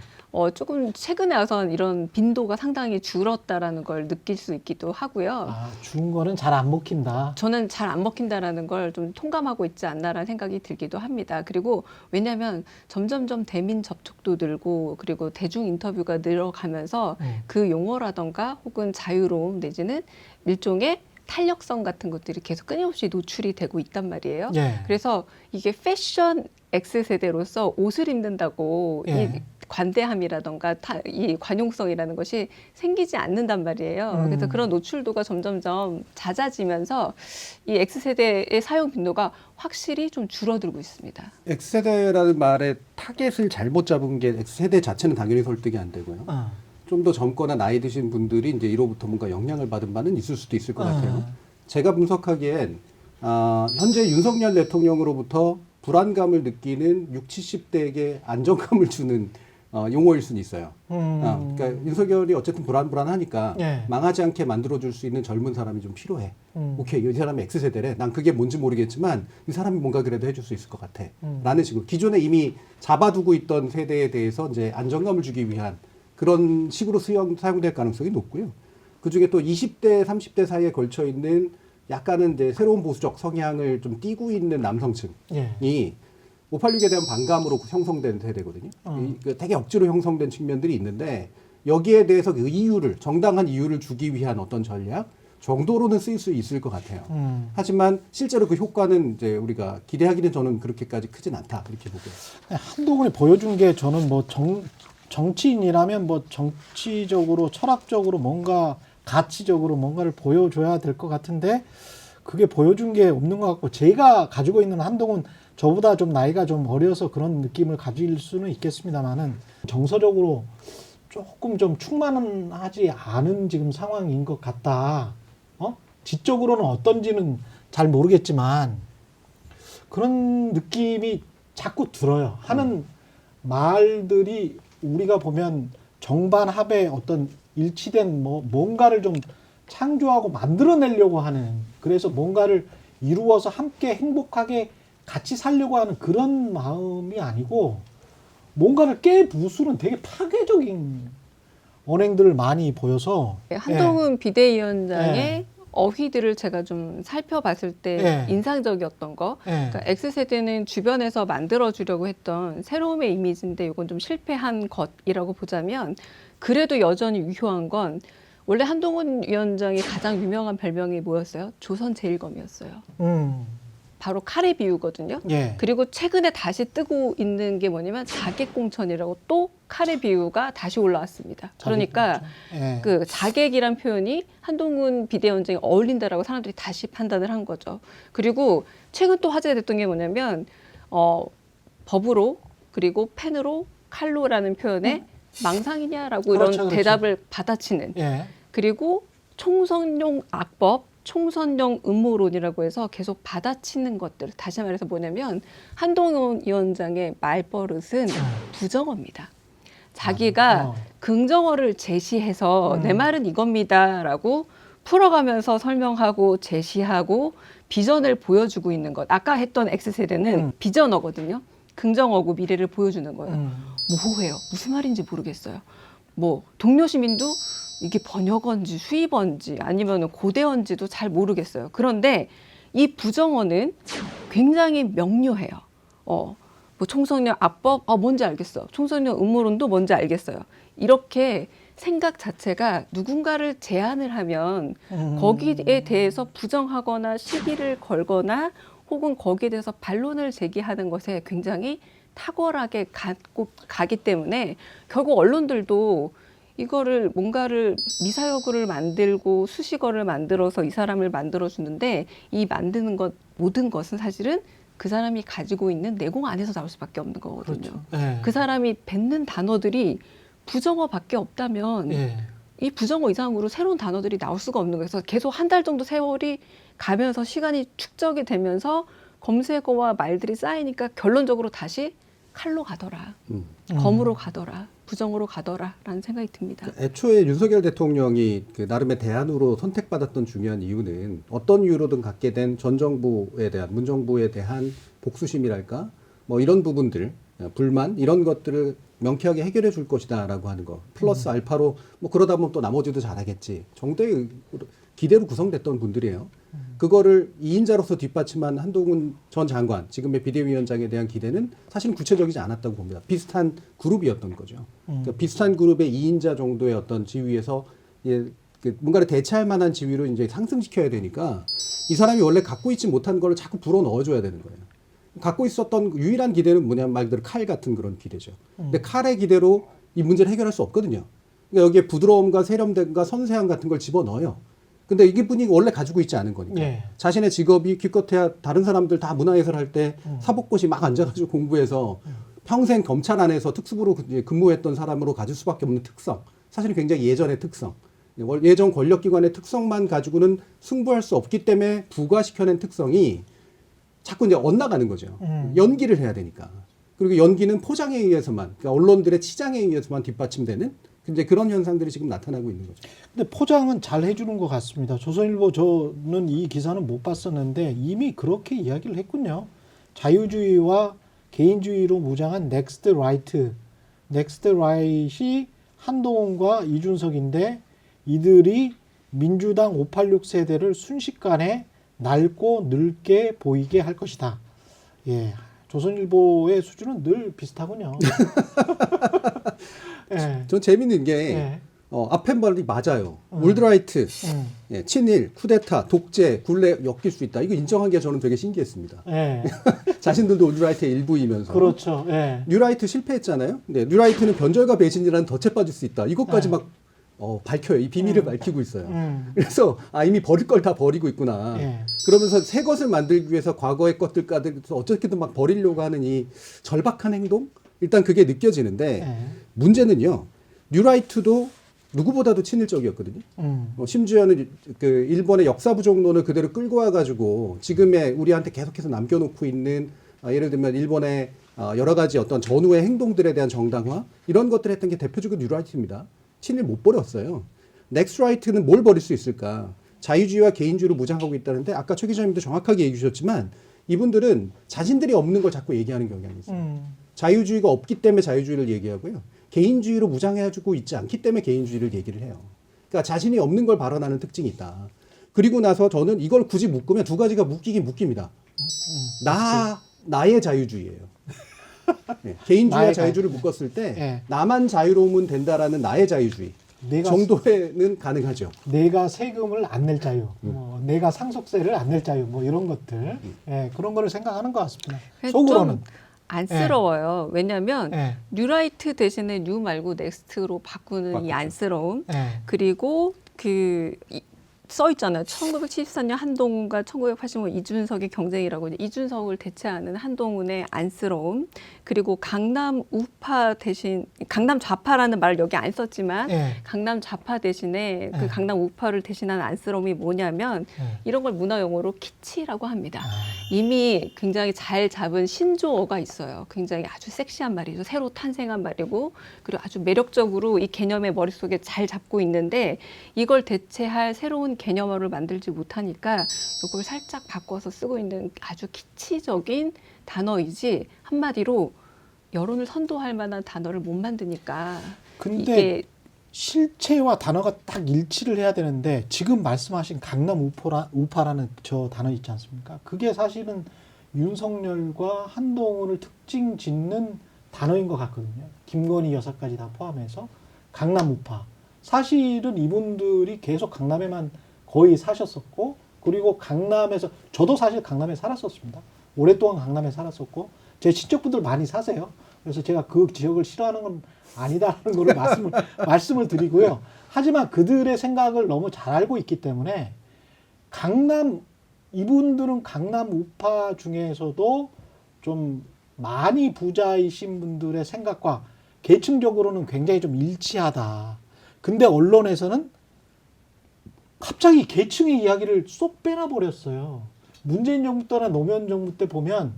조금 최근에 와서는 이런 빈도가 상당히 줄었다라는 걸 느낄 수 있기도 하고요. 준 거는 잘 안 먹힌다. 저는 잘 안 먹힌다라는 걸 좀 통감하고 있지 않나라는 생각이 들기도 합니다. 그리고 왜냐하면 점점점 대민 접촉도 늘고 그리고 대중 인터뷰가 늘어가면서 그 용어라던가 혹은 자유로움 내지는 일종의 탄력성 같은 것들이 계속 끊임없이 노출이 되고 있단 말이에요. 예. 그래서 이게 패션 X세대로서 옷을 입는다고 예. 이 관대함이라던가 이 관용성이라는 것이 생기지 않는단 말이에요. 그래서 그런 노출도가 점점점 잦아지면서 이 X세대의 사용 빈도가 확실히 좀 줄어들고 있습니다. X세대라는 말의 타겟을 잘못 잡은 게 X세대 자체는 당연히 설득이 안 되고요. 좀 더 젊거나 나이 드신 분들이 이제 이로부터 뭔가 영향을 받은 바는 있을 수도 있을 것 같아요. 제가 분석하기엔 현재 윤석열 대통령으로부터 불안감을 느끼는 60, 70대에게 안정감을 주는 용어일 수는 있어요. 그러니까 윤석열이 어쨌든 불안하니까 예. 망하지 않게 만들어줄 수 있는 젊은 사람이 좀 필요해. 오케이, 이 사람이 X세대래. 난 그게 뭔지 모르겠지만 이 사람이 뭔가 그래도 해줄 수 있을 것 같아. 라는 식으로 기존에 이미 잡아두고 있던 세대에 대해서 이제 안정감을 주기 위한 그런 식으로 사용될 가능성이 높고요. 그중에 또 20대, 30대 사이에 걸쳐 있는 약간은 이제 새로운 보수적 성향을 좀 띠고 있는 남성층이 예. 586에 대한 반감으로 형성된 세대거든요. 되게 억지로 형성된 측면들이 있는데 여기에 대해서 그 이유를 정당한 이유를 주기 위한 어떤 전략 정도로는 쓰일 수 있을 것 같아요. 하지만 실제로 그 효과는 이제 우리가 기대하기는 저는 그렇게까지 크진 않다 그렇게 보고요. 한동훈이 보여준 게 저는 뭐 정치인이라면 뭐 정치적으로 철학적으로 뭔가 가치적으로 뭔가를 보여줘야 될 것 같은데 그게 보여준 게 없는 것 같고 제가 가지고 있는 한동훈 저보다 좀 나이가 좀 어려서 그런 느낌을 가질 수는 있겠습니다만은 정서적으로 조금 좀 충만하지 않은 지금 상황인 것 같다. 지적으로는 어떤지는 잘 모르겠지만 그런 느낌이 자꾸 들어요. 하는 말들이 우리가 보면 정반합의 어떤 일치된 뭔가를 좀 창조하고 만들어내려고 하는 그래서 뭔가를 이루어서 함께 행복하게 같이 살려고 하는 그런 마음이 아니고 뭔가를 깨부수는 되게 파괴적인 언행들을 많이 보여서 한동훈 비대위원장의 어휘들을 제가 좀 살펴봤을 때 예. 인상적이었던 거. 예. 그러니까 X세대는 주변에서 만들어주려고 했던 새로움의 이미지인데 이건 좀 실패한 것이라고 보자면 그래도 여전히 유효한 건 원래 한동훈 위원장이 가장 유명한 별명이 뭐였어요? 조선 제일검이었어요. 바로 칼의 비유거든요. 예. 그리고 최근에 다시 뜨고 있는 게 뭐냐면 자객공천이라고 또 칼의 비유가 다시 올라왔습니다. 그러니까 예. 그 자객이란 표현이 한동훈 비대위원장이 어울린다라고 사람들이 다시 판단을 한 거죠. 그리고 최근 또 화제가 됐던 게 뭐냐면 법으로 그리고 펜으로 칼로라는 표현에 망상이냐라고 그렇죠, 이런 그렇죠. 대답을 받아치는 예. 그리고 총선용 악법, 총선용 음모론이라고 해서 계속 받아치는 것들. 다시 말해서 뭐냐면 한동훈 위원장의 말버릇은 부정어입니다. 자기가 긍정어를 제시해서 내 말은 이겁니다라고 풀어가면서 설명하고 제시하고 비전을 보여주고 있는 것. 아까 했던 X세대는 비전어거든요. 긍정어고 미래를 보여주는 거예요. 모호해요. 무슨 말인지 모르겠어요. 뭐 동료 시민도 이게 번역어인지 수입어인지 아니면 고대어인지도 잘 모르겠어요. 그런데 이 부정어는 굉장히 명료해요. 뭐 총선용 악법, 뭔지 알겠어. 총선용 음모론도 뭔지 알겠어요. 이렇게 생각 자체가 누군가를 제안을 하면 거기에 대해서 부정하거나 시비를 걸거나 혹은 거기에 대해서 반론을 제기하는 것에 굉장히 탁월하게 가기 때문에 결국 언론들도 이거를 뭔가를 미사여구를 만들고 수식어를 만들어서 이 사람을 만들어주는데 이 만드는 것 모든 것은 사실은 그 사람이 가지고 있는 내공 안에서 나올 수밖에 없는 거거든요. 그렇죠. 예. 그 사람이 뱉는 단어들이 부정어밖에 없다면 예. 이 부정어 이상으로 새로운 단어들이 나올 수가 없는 거예요. 그래서 계속 한 달 정도 세월이 가면서 시간이 축적이 되면서 검색어와 말들이 쌓이니까 결론적으로 다시 칼로 가더라. 검으로 가더라. 부정으로 가더라라는 생각이 듭니다. 애초에 윤석열 대통령이 그 나름의 대안으로 선택받았던 중요한 이유는 어떤 이유로든 갖게 된 전 정부에 대한 문정부에 대한 복수심이랄까 뭐 이런 부분들 불만 이런 것들을 명쾌하게 해결해 줄 것이다라고 하는 거 플러스 알파로 뭐 그러다 보면 또 나머지도 잘하겠지 정도의 기대로 구성됐던 분들이에요. 그거를 2인자로서 뒷받침한 한동훈 전 장관, 지금의 비대위원장에 대한 기대는 사실 구체적이지 않았다고 봅니다. 비슷한 그룹이었던 거죠. 그러니까 비슷한 그룹의 2인자 정도의 어떤 지위에서 뭔가를 대체할 만한 지위로 이제 상승시켜야 되니까 이 사람이 원래 갖고 있지 못한 걸 자꾸 불어 넣어줘야 되는 거예요. 갖고 있었던 유일한 기대는 뭐냐면 말 그대로 칼 같은 그런 기대죠. 근데 칼의 기대로 이 문제를 해결할 수 없거든요. 그러니까 여기에 부드러움과 세련됨과 섬세함 같은 걸 집어넣어요. 근데 이게 분이 원래 가지고 있지 않은 거니까. 예. 자신의 직업이 기껏해야 다른 사람들 다 문화예술 할 때 사법고시 막 앉아가지고 공부해서 평생 검찰 안에서 특수부로 근무했던 사람으로 가질 수밖에 없는 특성. 사실은 굉장히 예전의 특성, 예전 권력기관의 특성만 가지고는 승부할 수 없기 때문에 부과시켜낸 특성이 자꾸 이제 엇나가는 거죠. 연기를 해야 되니까. 그리고 연기는 포장에 의해서만, 그러니까 언론들의 치장에 의해서만 뒷받침되는 이제 그런 현상들이 지금 나타나고 있는 거죠. 근데 포장은 잘 해주는 것 같습니다. 조선일보 저는 이 기사는 못 봤었는데 이미 그렇게 이야기를 했군요. 자유주의와 개인주의로 무장한 넥스트 라이트. 넥스트 라이트이 한동훈과 이준석인데 이들이 민주당 586 세대를 순식간에 낡고 늙게 보이게 할 것이다. 예, 조선일보의 수준은 늘 비슷하군요. 예. 전 재밌는 게 예. 앞에 말이 맞아요. 올드라이트, 예, 친일, 쿠데타, 독재, 굴레 엮일 수 있다. 이거 인정한 게 저는 되게 신기했습니다. 예. 자신들도 올드라이트의 일부이면서. 그렇죠. 예. 뉴라이트 실패했잖아요. 근데 뉴라이트는 변절과 배신이라는 덫에 빠질 수 있다. 이것까지 네. 막 밝혀요. 이 비밀을 밝히고 있어요. 그래서 이미 버릴 걸 다 버리고 있구나. 예. 그러면서 새 것을 만들기 위해서 과거의 것들까지 어떻게든 막 버리려고 하는 이 절박한 행동? 일단 그게 느껴지는데 예. 문제는요. 뉴라이트도 누구보다도 친일적이었거든요. 심지어는 그 일본의 역사 부족론을 그대로 끌고 와가지고 지금의 우리한테 계속해서 남겨놓고 있는 예를 들면 일본의 여러 가지 어떤 전후의 행동들에 대한 정당화 이런 것들을 했던 게 대표적인 뉴라이트입니다. 친일 못 버렸어요. 넥스트라이트는 뭘 버릴 수 있을까? 자유주의와 개인주의로 무장하고 있다는데 아까 최 기자님도 정확하게 얘기해 주셨지만 이분들은 자신들이 없는 걸 자꾸 얘기하는 경향이 있어요. 자유주의가 없기 때문에 자유주의를 얘기하고요. 개인주의로 무장해주고 있지 않기 때문에 개인주의를 얘기를 해요. 그러니까 자신이 없는 걸 발언하는 특징이 있다. 그리고 나서 저는 이걸 굳이 묶으면 두 가지가 묶이긴 묶입니다. 나의 자유주의예요. 네, 개인주의와 자유주의를 묶었을 때 네. 나만 자유로우면 된다라는 나의 자유주의 내가 정도에는 가능하죠. 내가 세금을 안 낼 자유, 내가 상속세를 안 낼 자유, 뭐 이런 것들, 예, 그런 거를 생각하는 것 같습니다. 속으로는 좀 안쓰러워요. 왜냐하면 예. 뉴라이트 대신에 뉴 말고 넥스트로 바꾸는 이 안쓰러움. 예. 그리고 써 있잖아요. 1974년 한동훈과 1985년 이준석의 경쟁이라고. 이준석을 대체하는 한동훈의 안쓰러움. 그리고 강남 우파 대신 강남 좌파라는 말을 여기 안 썼지만 예. 강남 좌파 대신에 그 예. 강남 우파를 대신하는 안쓰러움이 뭐냐면 이런 걸 문화 용어로 키치라고 합니다. 이미 굉장히 잘 잡은 신조어가 있어요. 굉장히 아주 섹시한 말이죠. 새로 탄생한 말이고 그리고 아주 매력적으로 이 개념의 머릿속에 잘 잡고 있는데 이걸 대체할 새로운 개념어를 만들지 못하니까 이걸 살짝 바꿔서 쓰고 있는 아주 키치적인 단어이지 한마디로 여론을 선도할 만한 단어를 못 만드니까 근데 이게 실체와 단어가 딱 일치를 해야 되는데 지금 말씀하신 강남 우파라는 저 단어 있지 않습니까? 그게 사실은 윤석열과 한동훈을 특징 짓는 단어인 것 같거든요. 김건희 여사까지 다 포함해서 강남 우파. 사실은 이분들이 계속 강남에만 거의 사셨었고 그리고 강남에서 저도 사실 강남에 살았었습니다. 오랫동안 강남에 살았었고 제 친척분들 많이 사세요. 그래서 제가 그 지역을 싫어하는 건 아니다라는 거를 말씀을 드리고요. 하지만 그들의 생각을 너무 잘 알고 있기 때문에 이분들은 강남 우파 중에서도 좀 많이 부자이신 분들의 생각과 계층적으로는 굉장히 좀 일치하다. 근데 언론에서는 갑자기 계층의 이야기를 쏙 빼놔버렸어요. 문재인 정부 때나 노무현 정부 때 보면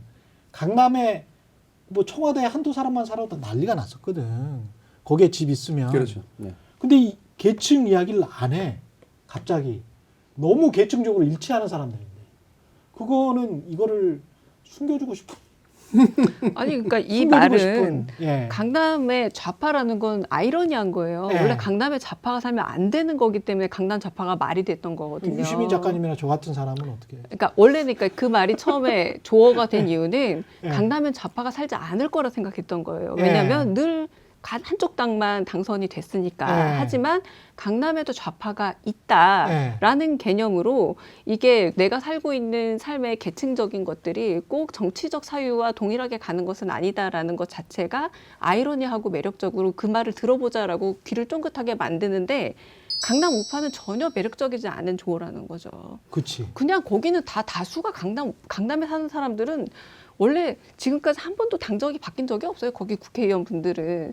강남에 뭐 청와대에 한두 사람만 살아도 난리가 났었거든. 거기에 집 있으면. 그렇죠. 네. 근데 이 계층 이야기를 안 해. 갑자기. 너무 계층적으로 일치하는 사람들인데. 그거는 이거를 숨겨주고 싶은. 아니 그러니까 이 숨겨주고 말은 싶은, 예. 강남의 좌파라는 건 아이러니한 거예요. 예. 원래 강남의 좌파가 살면 안 되는 거기 때문에 강남 좌파가 말이 됐던 거거든요. 유시민 작가님이나 저 같은 사람은 어떻게 해요? 그러니까 원래는 그러니까 그 말이 처음에 조어가 된 이유는 예. 강남엔 좌파가 살지 않을 거라 생각했던 거예요. 예. 왜냐하면 늘 한쪽 당만 당선이 됐으니까. 예. 하지만 강남에도 좌파가 있다라는 개념으로 이게 내가 살고 있는 삶의 계층적인 것들이 꼭 정치적 사유와 동일하게 가는 것은 아니다라는 것 자체가 아이러니하고 매력적으로 그 말을 들어보자라고 귀를 쫑긋하게 만드는데 강남 우파는 전혀 매력적이지 않은 조어라는 거죠. 그치. 그냥 거기는 다 다수가 강남에 사는 사람들은 원래 지금까지 한 번도 당적이 바뀐 적이 없어요. 거기 국회의원 분들은.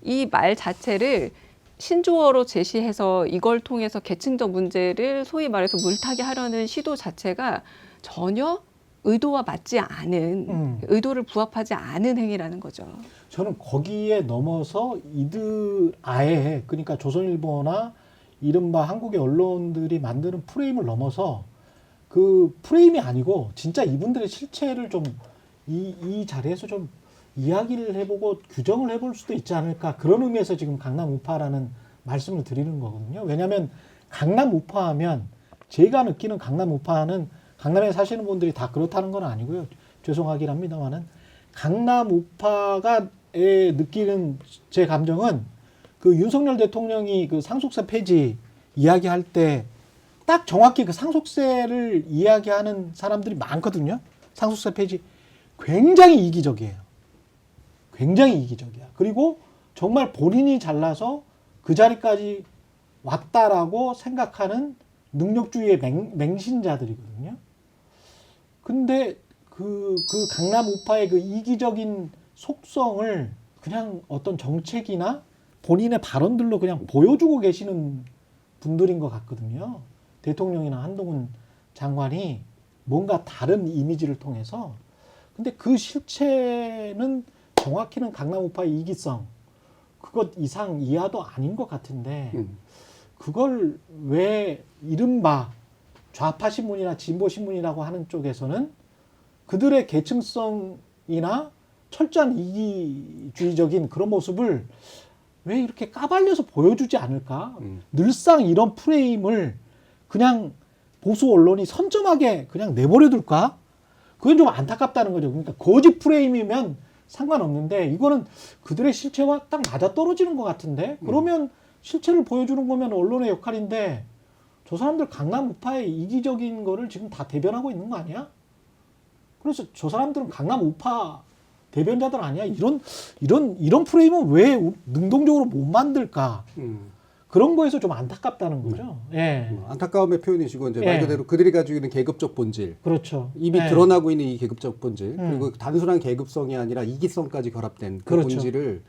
이 말 자체를 신조어로 제시해서 이걸 통해서 계층적 문제를 소위 말해서 물타기 하려는 시도 자체가 전혀 의도와 맞지 않은 의도를 부합하지 않은 행위라는 거죠. 저는 거기에 넘어서 이들 아예 그러니까 조선일보나 이른바 한국의 언론들이 만드는 프레임을 넘어서 그 프레임이 아니고 진짜 이분들의 실체를 좀 이 자리에서 좀 이야기를 해보고 규정을 해볼 수도 있지 않을까 그런 의미에서 지금 강남 우파라는 말씀을 드리는 거거든요. 왜냐하면 강남 우파하면 제가 느끼는 강남 우파는 강남에 사시는 분들이 다 그렇다는 건 아니고요. 죄송하긴 합니다만은 강남 우파가 느끼는 제 감정은 그 윤석열 대통령이 그 상속세 폐지 이야기할 때 딱 정확히 그 상속세를 이야기하는 사람들이 많거든요. 상속세 폐지 굉장히 이기적이에요. 굉장히 이기적이야. 그리고 정말 본인이 잘나서 그 자리까지 왔다라고 생각하는 능력주의의 맹신자들이거든요. 근데 그 강남 우파의 그 이기적인 속성을 그냥 어떤 정책이나 본인의 발언들로 그냥 보여주고 계시는 분들인 것 같거든요. 대통령이나 한동훈 장관이 뭔가 다른 이미지를 통해서. 근데 그 실체는 정확히는 강남 우파의 이기성, 그것 이상 이하도 아닌 것 같은데 그걸 왜 이른바 좌파 신문이나 진보 신문이라고 하는 쪽에서는 그들의 계층성이나 철저한 이기주의적인 그런 모습을 왜 이렇게 까발려서 보여주지 않을까? 늘상 이런 프레임을 그냥 보수 언론이 선점하게 그냥 내버려 둘까? 그건 좀 안타깝다는 거죠. 그러니까 거짓 프레임이면 상관없는데 이거는 그들의 실체와 딱 맞아떨어지는 것 같은데 그러면 실체를 보여주는 거면 언론의 역할인데 저 사람들 강남 우파의 이기적인 거를 지금 다 대변하고 있는 거 아니야? 그래서 저 사람들은 강남 우파 대변자들 아니야? 이런 프레임은 왜 능동적으로 못 만들까? 그런 거에서 좀 안타깝다는 거죠. 예. 안타까움의 표현이시고 이제 예. 말 그대로 그들이 가지고 있는 계급적 본질, 그렇죠. 이미 예. 드러나고 있는 이 계급적 본질, 그리고 단순한 계급성이 아니라 이기성까지 결합된 그 그렇죠. 본질을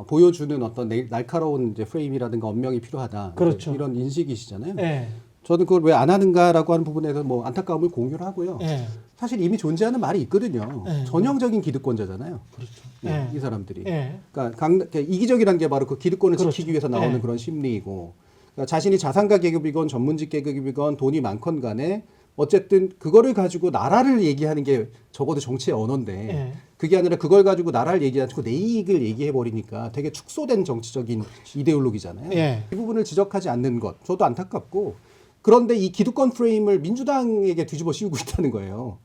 보여주는 어떤 날카로운 이제 프레임이라든가 언명이 필요하다. 그렇죠. 이런 인식이시잖아요. 예. 저는 그걸 왜 안 하는가라고 하는 부분에서 뭐 안타까움을 공유를 하고요. 예. 사실 이미 존재하는 말이 있거든요. 예. 전형적인 기득권자잖아요. 그렇죠. 예, 예. 이 사람들이. 예. 그러니까 이기적이라는 게 바로 그 기득권을 그렇죠. 지키기 위해서 나오는 예. 그런 심리이고, 그러니까 자신이 자산가 계급이건 전문직 계급이건 돈이 많건 간에 어쨌든 그거를 가지고 나라를 얘기하는 게 적어도 정치의 언어인데 예. 그게 아니라 그걸 가지고 나라를 얘기하지 않고 내 이익을 얘기해 버리니까 되게 축소된 정치적인 이데올로기잖아요. 예. 이 부분을 지적하지 않는 것 저도 안타깝고, 그런데 이 기득권 프레임을 민주당에게 뒤집어 씌우고 있다는 거예요.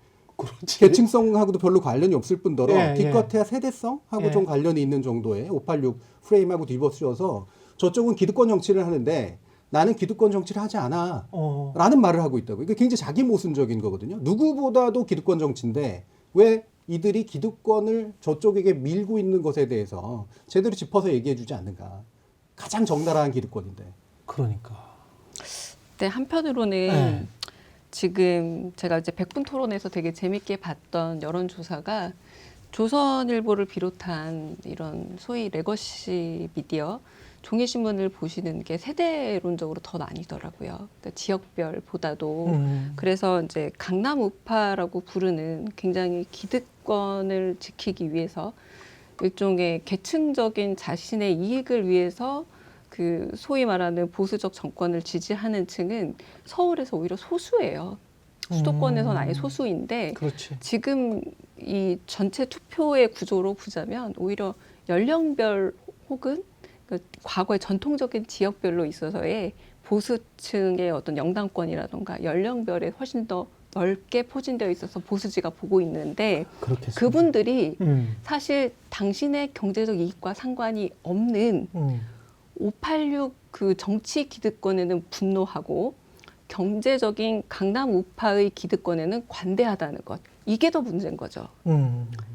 계층성하고도 별로 관련이 없을 뿐더러 예, 기껏해야 세대성하고 예. 좀 관련이 있는 정도의 586 프레임하고 뒤집어 씌워서 저쪽은 기득권 정치를 하는데 나는 기득권 정치를 하지 않아 라는 말을 하고 있다고. 이게 굉장히 자기 모순적인 거거든요. 누구보다도 기득권 정치인데 왜 이들이 기득권을 저쪽에게 밀고 있는 것에 대해서 제대로 짚어서 얘기해 주지 않는가. 가장 적나라한 기득권인데. 그러니까. 네, 한편으로는 네. 지금 제가 이제 100분 토론에서 되게 재밌게 봤던 여론조사가 조선일보를 비롯한 이런 소위 레거시 미디어, 종이신문을 보시는 게 세대론적으로 더 나뉘더라고요. 그러니까 지역별보다도. 그래서 이제 강남 우파라고 부르는 굉장히 기득권을 지키기 위해서 일종의 계층적인 자신의 이익을 위해서 그 소위 말하는 보수적 정권을 지지하는 층은 서울에서 오히려 소수예요. 수도권에서는 아예 소수인데 그렇지. 지금 이 전체 투표의 구조로 보자면 오히려 연령별 혹은 그 과거의 전통적인 지역별로 있어서의 보수층의 어떤 영당권이라던가 연령별에 훨씬 더 넓게 포진되어 있어서 보수지가 보고 있는데 그렇겠습니다. 그분들이 사실 당신의 경제적 이익과 상관이 없는 586 그 정치 기득권에는 분노하고 경제적인 강남 우파의 기득권에는 관대하다는 것. 이게 더 문제인 거죠.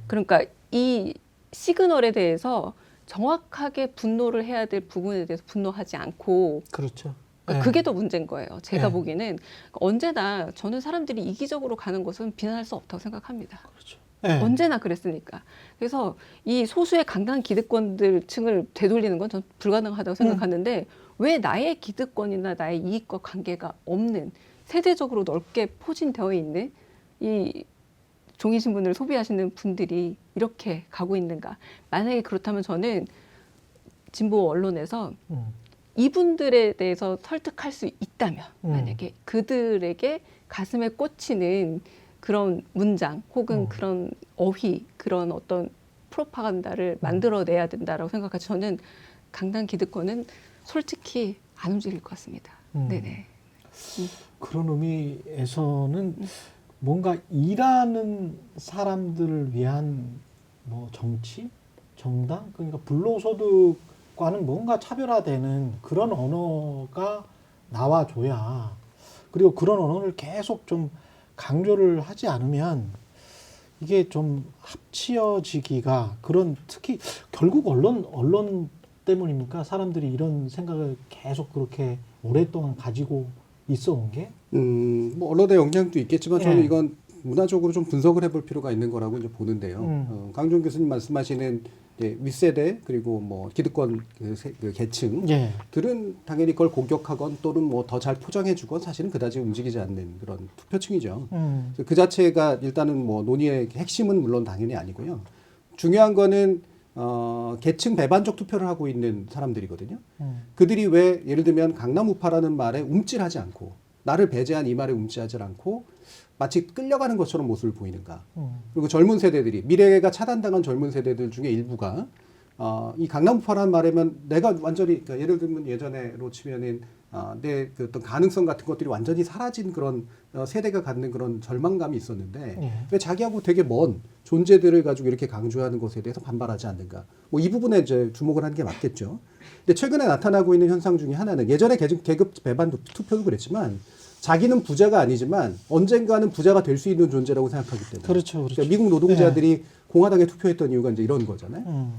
그러니까 이 시그널에 대해서 정확하게 분노를 해야 될 부분에 대해서 분노하지 않고 그렇죠. 그러니까 그게 더 문제인 거예요. 제가 보기에는 언제나 저는 사람들이 이기적으로 가는 것은 비난할 수 없다고 생각합니다. 그렇죠. 네. 언제나 그랬으니까. 그래서 이 소수의 강단 기득권들 층을 되돌리는 건 전 불가능하다고 생각하는데 왜 나의 기득권이나 나의 이익과 관계가 없는 세대적으로 넓게 포진되어 있는 이 종이신문을 소비하시는 분들이 이렇게 가고 있는가. 만약에 그렇다면 저는 진보 언론에서 이분들에 대해서 설득할 수 있다면 만약에 그들에게 가슴에 꽂히는 그런 문장 혹은 그런 어휘 그런 어떤 프로파간다를 만들어내야 된다라고 생각하지 저는 강단 기득권은 솔직히 안 움직일 것 같습니다. 네네. 그런 의미에서는 뭔가 일하는 사람들을 위한 뭐 정치, 정당, 그러니까 불로소득과는 뭔가 차별화되는 그런 언어가 나와줘야 그리고 그런 언어를 계속 좀 강조를 하지 않으면 이게 좀 합치어지기가 그런 특히 결국 언론 때문입니까? 사람들이 이런 생각을 계속 그렇게 오랫동안 가지고 있어 온 게? 뭐 언론의 영향도 있겠지만 저는 예. 이건 문화적으로 좀 분석을 해볼 필요가 있는 거라고 이제 보는데요. 강종 교수님 말씀하시는 윗세대 그리고 뭐 기득권 그 계층들은 당연히 그걸 공격하건 또는 뭐 더 잘 포장해주건 사실은 그다지 움직이지 않는 그런 투표층이죠. 그래서 그 자체가 일단은 뭐 논의의 핵심은 물론 당연히 아니고요. 중요한 거는 계층 배반적 투표를 하고 있는 사람들이거든요. 그들이 왜 예를 들면 강남 우파라는 말에 움찔하지 않고 나를 배제한 이 말에 움찔하지 않고 마치 끌려가는 것처럼 모습을 보이는가. 그리고 젊은 세대들이 미래가 차단당한 젊은 세대들 중에 일부가 이 강남 우파라는 말에만 내가 완전히 그러니까 예를 들면 예전에로 치면은 내 그 어떤 가능성 같은 것들이 완전히 사라진 그런 세대가 갖는 그런 절망감이 있었는데 왜 자기하고 되게 먼 존재들을 가지고 이렇게 강조하는 것에 대해서 반발하지 않는가. 뭐 이 부분에 이제 주목을 하는 게 맞겠죠. 근데 최근에 나타나고 있는 현상 중에 하나는 예전에 계급 배반 투표도 그랬지만 자기는 부자가 아니지만 언젠가는 부자가 될 수 있는 존재라고 생각하기 때문에. 그렇죠, 그렇죠. 그러니까 미국 노동자들이 공화당에 투표했던 이유가 이제 이런 거잖아요.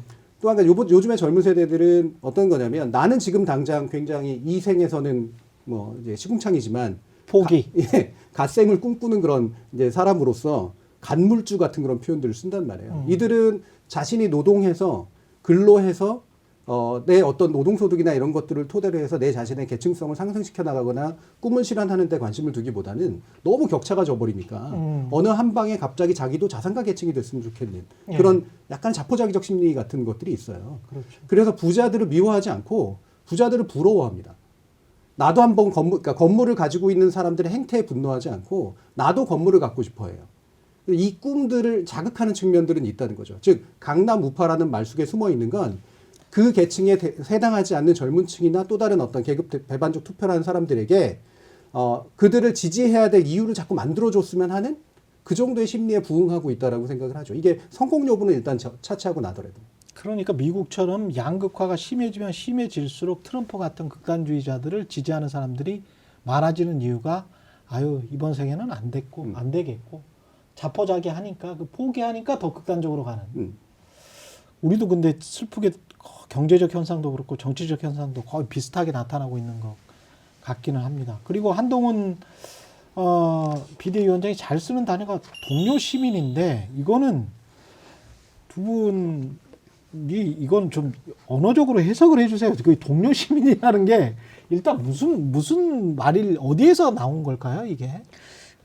또 한 가지 요즘의 젊은 세대들은 어떤 거냐면 나는 지금 당장 굉장히 이 생에서는 뭐 이제 시궁창이지만 포기. 갓생을 꿈꾸는 그런 이제 사람으로서 간물주 같은 그런 표현들을 쓴단 말이에요. 이들은 자신이 노동해서 근로해서 내 어떤 노동소득이나 이런 것들을 토대로 해서 내 자신의 계층성을 상승시켜 나가거나 꿈을 실현하는 데 관심을 두기보다는 너무 격차가 져버리니까 어느 한 방에 갑자기 자기도 자산가 계층이 됐으면 좋겠는 그런 약간 자포자기적 심리 같은 것들이 있어요. 그렇죠. 그래서 부자들을 미워하지 않고 부자들을 부러워합니다. 나도 한번 그러니까 건물을 가지고 있는 사람들의 행태에 분노하지 않고 나도 건물을 갖고 싶어 해요. 이 꿈들을 자극하는 측면들은 있다는 거죠. 즉 강남 우파라는 말 속에 숨어 있는 건 그 계층에 해당하지 않는 젊은 층이나 또 다른 어떤 계급 배반적 투표를 하는 사람들에게 그들을 지지해야 될 이유를 자꾸 만들어줬으면 하는 그 정도의 심리에 부응하고 있다라고 생각을 하죠. 이게 성공 여부는 일단 차치하고 나더라도. 그러니까 미국처럼 양극화가 심해지면 심해질수록 트럼프 같은 극단주의자들을 지지하는 사람들이 많아지는 이유가 아유 이번 생에는 안 됐고 안 되겠고 자포자기하니까 그 포기하니까 더 극단적으로 가는. 우리도 근데 슬프게 경제적 현상도 그렇고 정치적 현상도 거의 비슷하게 나타나고 있는 것 같기는 합니다. 그리고 한동훈 비대위원장이 잘 쓰는 단어가 동료 시민인데 이거는 두 분이 이건 좀 언어적으로 해석을 해주세요. 그 동료 시민이라는 게 일단 무슨 말이 어디에서 나온 걸까요? 이게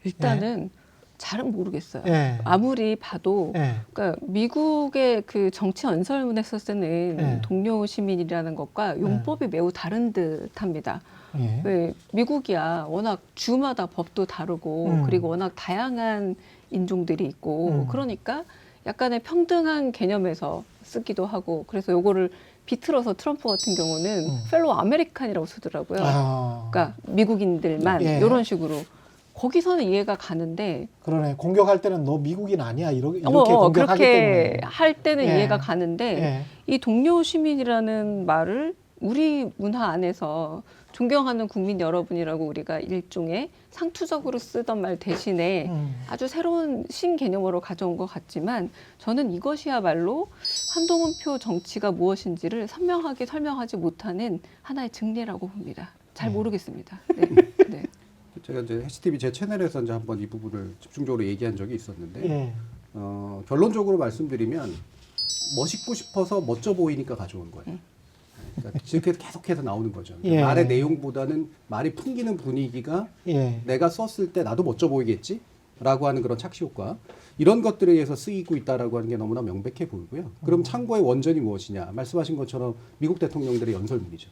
일단은 잘은 모르겠어요. 예. 아무리 봐도 예. 그러니까 미국의 그 정치 연설문에서 쓰는 예. 동료 시민이라는 것과 용법이 매우 다른 듯합니다. 예. 왜 미국이야 워낙 주마다 법도 다르고 그리고 워낙 다양한 인종들이 있고 그러니까 약간의 평등한 개념에서 쓰기도 하고 그래서 요거를 비틀어서 트럼프 같은 경우는 펠로우 아메리칸이라고 쓰더라고요. 그러니까 미국인들만 예. 이런 식으로 거기서는 이해가 가는데 그러네. 공격할 때는 너 미국인 아니야 이렇게 공격하기 그렇게 때문에 할 때는 예. 이해가 가는데 예. 이 동료 시민이라는 말을 우리 문화 안에서 존경하는 국민 여러분이라고 우리가 일종의 상투적으로 쓰던 말 대신에 아주 새로운 신개념으로 가져온 것 같지만 저는 이것이야말로 한동훈표 정치가 무엇인지를 선명하게 설명하지 못하는 하나의 증례라고 봅니다. 잘 모르겠습니다. 네. 네. 제가 이제 해시TV 제 채널에서 이제 한번 이 부분을 집중적으로 얘기한 적이 있었는데 예. 결론적으로 말씀드리면 멋있고 싶어서 멋져 보이니까 가져온 거예요. 그러니까 지금 계속해서 나오는 거죠. 예. 말의 내용보다는 말이 풍기는 분위기가 예. 내가 썼을 때 나도 멋져 보이겠지? 라고 하는 그런 착시 효과. 이런 것들에 의해서 쓰이고 있다라고 하는 게 너무나 명백해 보이고요. 그럼 참고의 원전이 무엇이냐? 말씀하신 것처럼 미국 대통령들의 연설문이죠.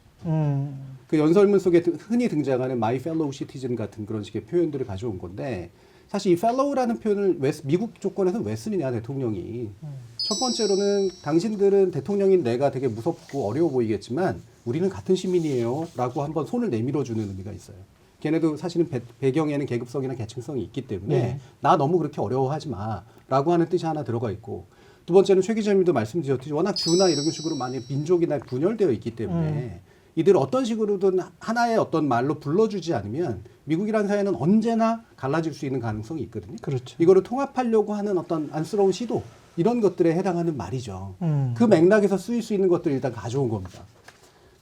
그 연설문 속에 흔히 등장하는 My fellow citizen 같은 그런 식의 표현들을 가져온 건데 사실 이 fellow라는 표현을 미국 조건에서는 왜 쓰느냐 대통령이. 첫 번째로는 당신들은 대통령인 내가 되게 무섭고 어려워 보이겠지만 우리는 같은 시민이에요 라고 한번 손을 내밀어주는 의미가 있어요. 걔네도 사실은 배경에는 계급성이나 계층성이 있기 때문에 네. 나 너무 그렇게 어려워하지 마 라고 하는 뜻이 하나 들어가 있고 두 번째는 최 기자님도 말씀드렸듯이 워낙 주나 이런 식으로 많이 민족이나 분열되어 있기 때문에 이들 어떤 식으로든 하나의 어떤 말로 불러주지 않으면 미국이라는 사회는 언제나 갈라질 수 있는 가능성이 있거든요. 그렇죠. 이거를 통합하려고 하는 어떤 안쓰러운 시도 이런 것들에 해당하는 말이죠. 그 음. 맥락에서 쓰일 수 있는 것들을 일단 가져온 겁니다.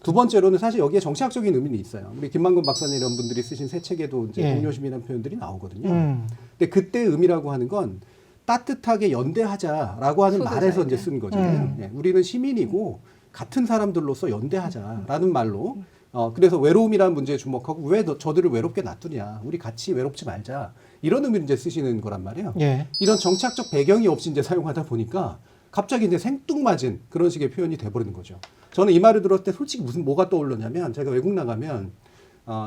두 번째로는 사실 여기에 정치학적인 의미는 있어요. 우리 김만근 박사님 이런 분들이 쓰신 새 책에도 이제 예. 동료심이라는 표현들이 나오거든요. 근데 그때 의미라고 하는 건 따뜻하게 연대하자라고 하는 소비자에게. 말에서 이제 쓴 거잖아요. 예, 우리는 시민이고 같은 사람들로서 연대하자라는 말로 그래서 외로움이라는 문제에 주목하고 왜 저들을 외롭게 놔두냐. 우리 같이 외롭지 말자. 이런 의미를 이제 쓰시는 거란 말이에요. 예. 이런 정치학적 배경이 없이 이제 사용하다 보니까 갑자기 이제 생뚱맞은 그런 식의 표현이 돼버리는 거죠. 저는 이 말을 들었을 때 솔직히 뭐가 떠오르냐면 제가 외국 나가면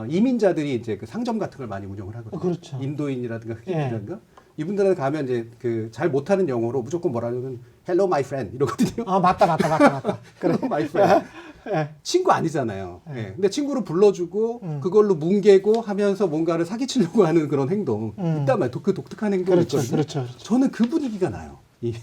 이민자들이 이제 그 상점 같은 걸 많이 운영을 하거든요. 그렇죠. 인도인이라든가 흑인이라든가 이분들한테 가면 이제 그 잘 못하는 영어로 무조건 뭐라면 Hello my friend 이러거든요. 아 맞다. 그래. Hello my friend. 예. 친구 아니잖아요. 예. 근데 친구를 불러주고 그걸로 뭉개고 하면서 뭔가를 사기치려고 하는 그런 행동 있단 말이에요. 그 독특한 행동이 그렇죠. 있거든요. 그렇죠. 저는 그 분위기가 나요. 내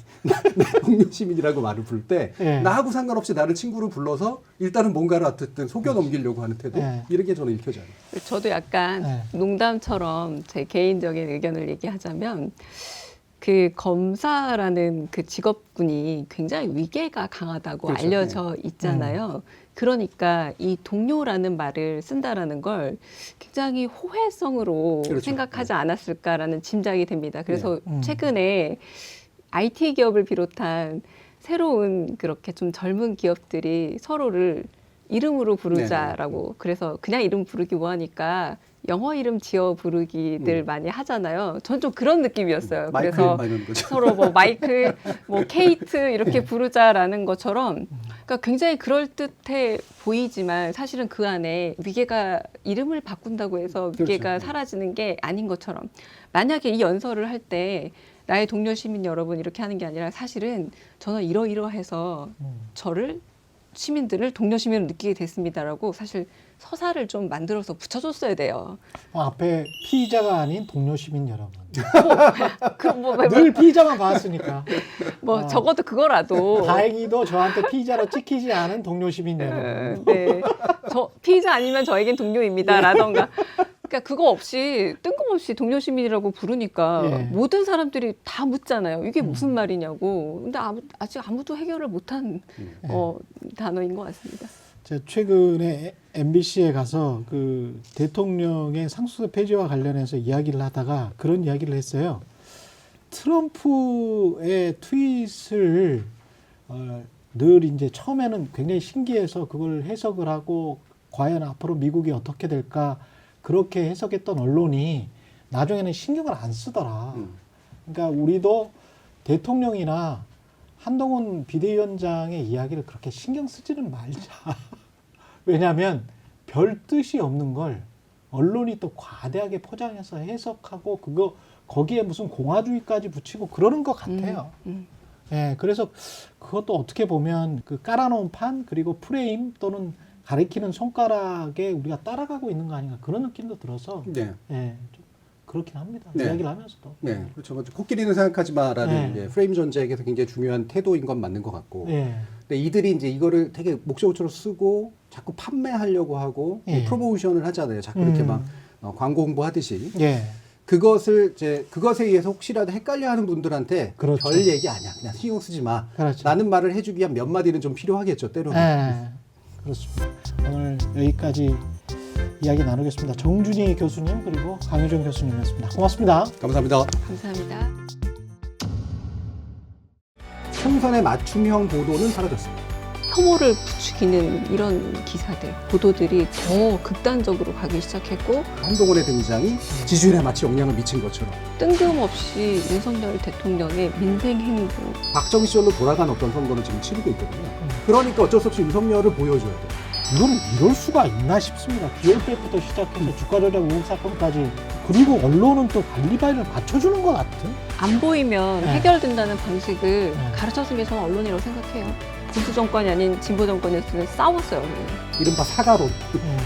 동료 시민이라고 말을 부를 때 예. 나하고 상관없이 나를 친구를 불러서 일단은 뭔가를 어쨌든 속여 넘기려고 하는 태도 예. 이런 게 저는 읽혀져요. 저도 약간 네. 농담처럼 제 개인적인 의견을 얘기하자면 그 검사라는 그 직업군이 굉장히 위계가 강하다고 그렇죠. 알려져 있잖아요. 그러니까 이 동료라는 말을 쓴다라는 걸 굉장히 호혜성으로 그렇죠. 생각하지 않았을까라는 짐작이 됩니다. 그래서 네. 최근에 IT 기업을 비롯한 새로운 그렇게 좀 젊은 기업들이 서로를 이름으로 부르자라고 그래서 그냥 이름 부르기 뭐하니까 영어 이름 지어 부르기들 많이 하잖아요. 전 좀 그런 느낌이었어요. 마이클 그래서 막 이런 거죠. 서로 뭐 마이클, 뭐 케이트 이렇게 부르자라는 것처럼 그러니까 굉장히 그럴듯해 보이지만 사실은 그 안에 위계가 이름을 바꾼다고 해서 위계가 그렇죠. 사라지는 게 아닌 것처럼 만약에 이 연설을 할 때 나의 동료 시민 여러분 이렇게 하는 게 아니라 사실은 저는 이러이러해서 저를 시민들을 동료 시민으로 느끼게 됐습니다라고 사실 서사를 좀 만들어서 붙여줬어야 돼요. 앞에 피의자가 아닌 동료 시민 여러분. 그뭐 늘 피의자만 봤으니까. 적어도 그거라도 다행히도 저한테 피의자로 찍히지 않은 동료 시민 여러분. 네, 저 피의자 아니면 저에겐 동료입니다라던가. 그러니까 그거 없이 뜬금없이 동료 시민이라고 부르니까 예. 모든 사람들이 다 묻잖아요. 이게 무슨 말이냐고. 근데 아직 아무도 해결을 못한 단어인 것 같습니다. 제가 최근에 MBC에 가서 그 대통령의 상수도 폐지와 관련해서 이야기를 하다가 그런 이야기를 했어요. 트럼프의 트윗을 늘 이제 처음에는 굉장히 신기해서 그걸 해석을 하고 과연 앞으로 미국이 어떻게 될까 그렇게 해석했던 언론이 나중에는 신경을 안 쓰더라. 그러니까 우리도 대통령이나 한동훈 비대위원장의 이야기를 그렇게 신경 쓰지는 말자. 왜냐하면 별 뜻이 없는 걸 언론이 또 과대하게 포장해서 해석하고 거기에 무슨 공화주의까지 붙이고 그러는 것 같아요. 예, 그래서 그것도 어떻게 보면 그 깔아놓은 판 그리고 프레임 또는 가리키는 손가락에 우리가 따라가고 있는 거 아닌가 그런 느낌도 들어서 네. 예, 좀 그렇긴 합니다. 네. 이야기를 하면서도. 네, 그렇죠. 먼저 코끼리는 생각하지 마라는 네. 프레임 전제에서 굉장히 중요한 태도인 건 맞는 것 같고. 예. 근데 이들이 이제 이거를 되게 목적어처럼 쓰고 자꾸 판매하려고 하고 예. 프로모션을 하잖아요. 자꾸 이렇게 막 광고 홍보하듯이. 예. 그것에 의해서 혹시라도 헷갈려하는 분들한테 그렇죠. 별 얘기 아니야. 그냥 신경 쓰지 마. 그렇죠. 라는 말을 해주기 위한 몇 마디는 좀 필요하겠죠. 때로는. 예. 그렇습니다. 오늘 여기까지 이야기 나누겠습니다. 정준희 교수님 그리고 강유정 교수님이었습니다. 고맙습니다. 감사합니다. 감사합니다. 총선의 맞춤형 보도는 사라졌습니다. 혐오를 부추기는 이런 기사들, 보도들이 더 극단적으로 가기 시작했고 한동훈의 등장이 지지율에 마치 영향을 미친 것처럼 뜬금없이 윤석열 대통령의 민생 행보, 박정희 시절로 돌아간 어떤 선거를 지금 치르고 있거든요. 그러니까 어쩔 수 없이 윤석열을 보여줘야 돼요. 이건 이럴 수가 있나 싶습니다. 기업백부터 시작해서 주가 조작 의혹 사건까지, 그리고 언론은 또 관리바이를 맞춰주는 것 같은. 안 보이면 네. 해결된다는 방식을 네. 가르쳐준 게 저는 언론이라고 생각해요. 보수 정권이 아닌 진보 정권이었으면 싸웠어요. 언론은. 이른바 사과론,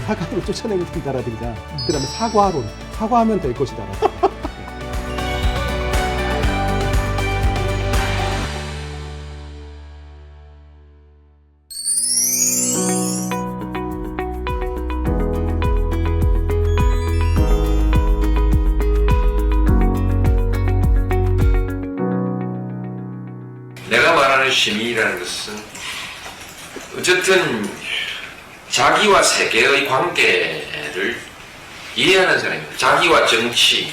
사과로 쫓아내면 된다라든가, 그다음에 사과론, 사과하면 될 것이다라든가. 내가 말하는 시민이라는 것은 어쨌든 자기와 세계의 관계를 이해하는 사람입니다. 자기와 정치,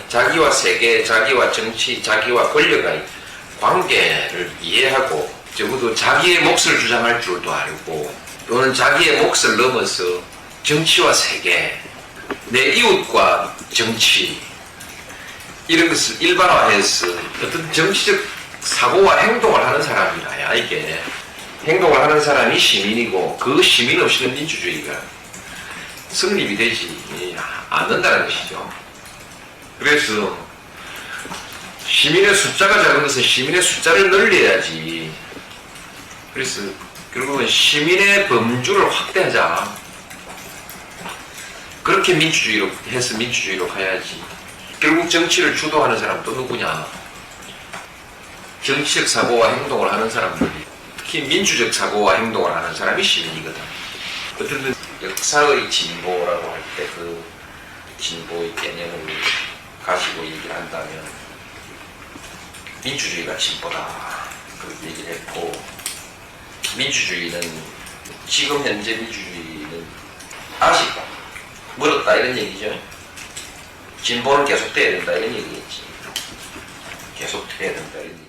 자기와 세계, 자기와 정치, 자기와 권력의 관계를 이해하고 적어도 자기의 몫을 주장할 줄도 알고 또는 자기의 몫을 넘어서 정치와 세계, 내 이웃과 정치 이런 것을 일반화해서 어떤 정치적 사고와 행동을 하는 사람이라야 이게 행동을 하는 사람이 시민이고 그 시민 없이는 민주주의가 성립이 되지 않는다는 것이죠. 그래서 시민의 숫자가 작은 것은 시민의 숫자를 늘려야지. 그래서 결국은 시민의 범주를 확대하자. 그렇게 민주주의로 해서 민주주의로 가야지. 결국 정치를 주도하는 사람 또 누구냐? 정치적 사고와 행동을 하는 사람들이, 특히 민주적 사고와 행동을 하는 사람이 시민이거든. 어쨌든 역사의 진보라고 할 때 그 진보의 개념을 가지고 얘기를 한다면 민주주의가 진보다 그렇게 얘기를 했고, 민주주의는 지금 현재 민주주의는 아직 멀었다 이런 얘기죠. 진보는 계속돼야 된다 이런 얘기겠지. 계속돼야 된다 이런 얘기.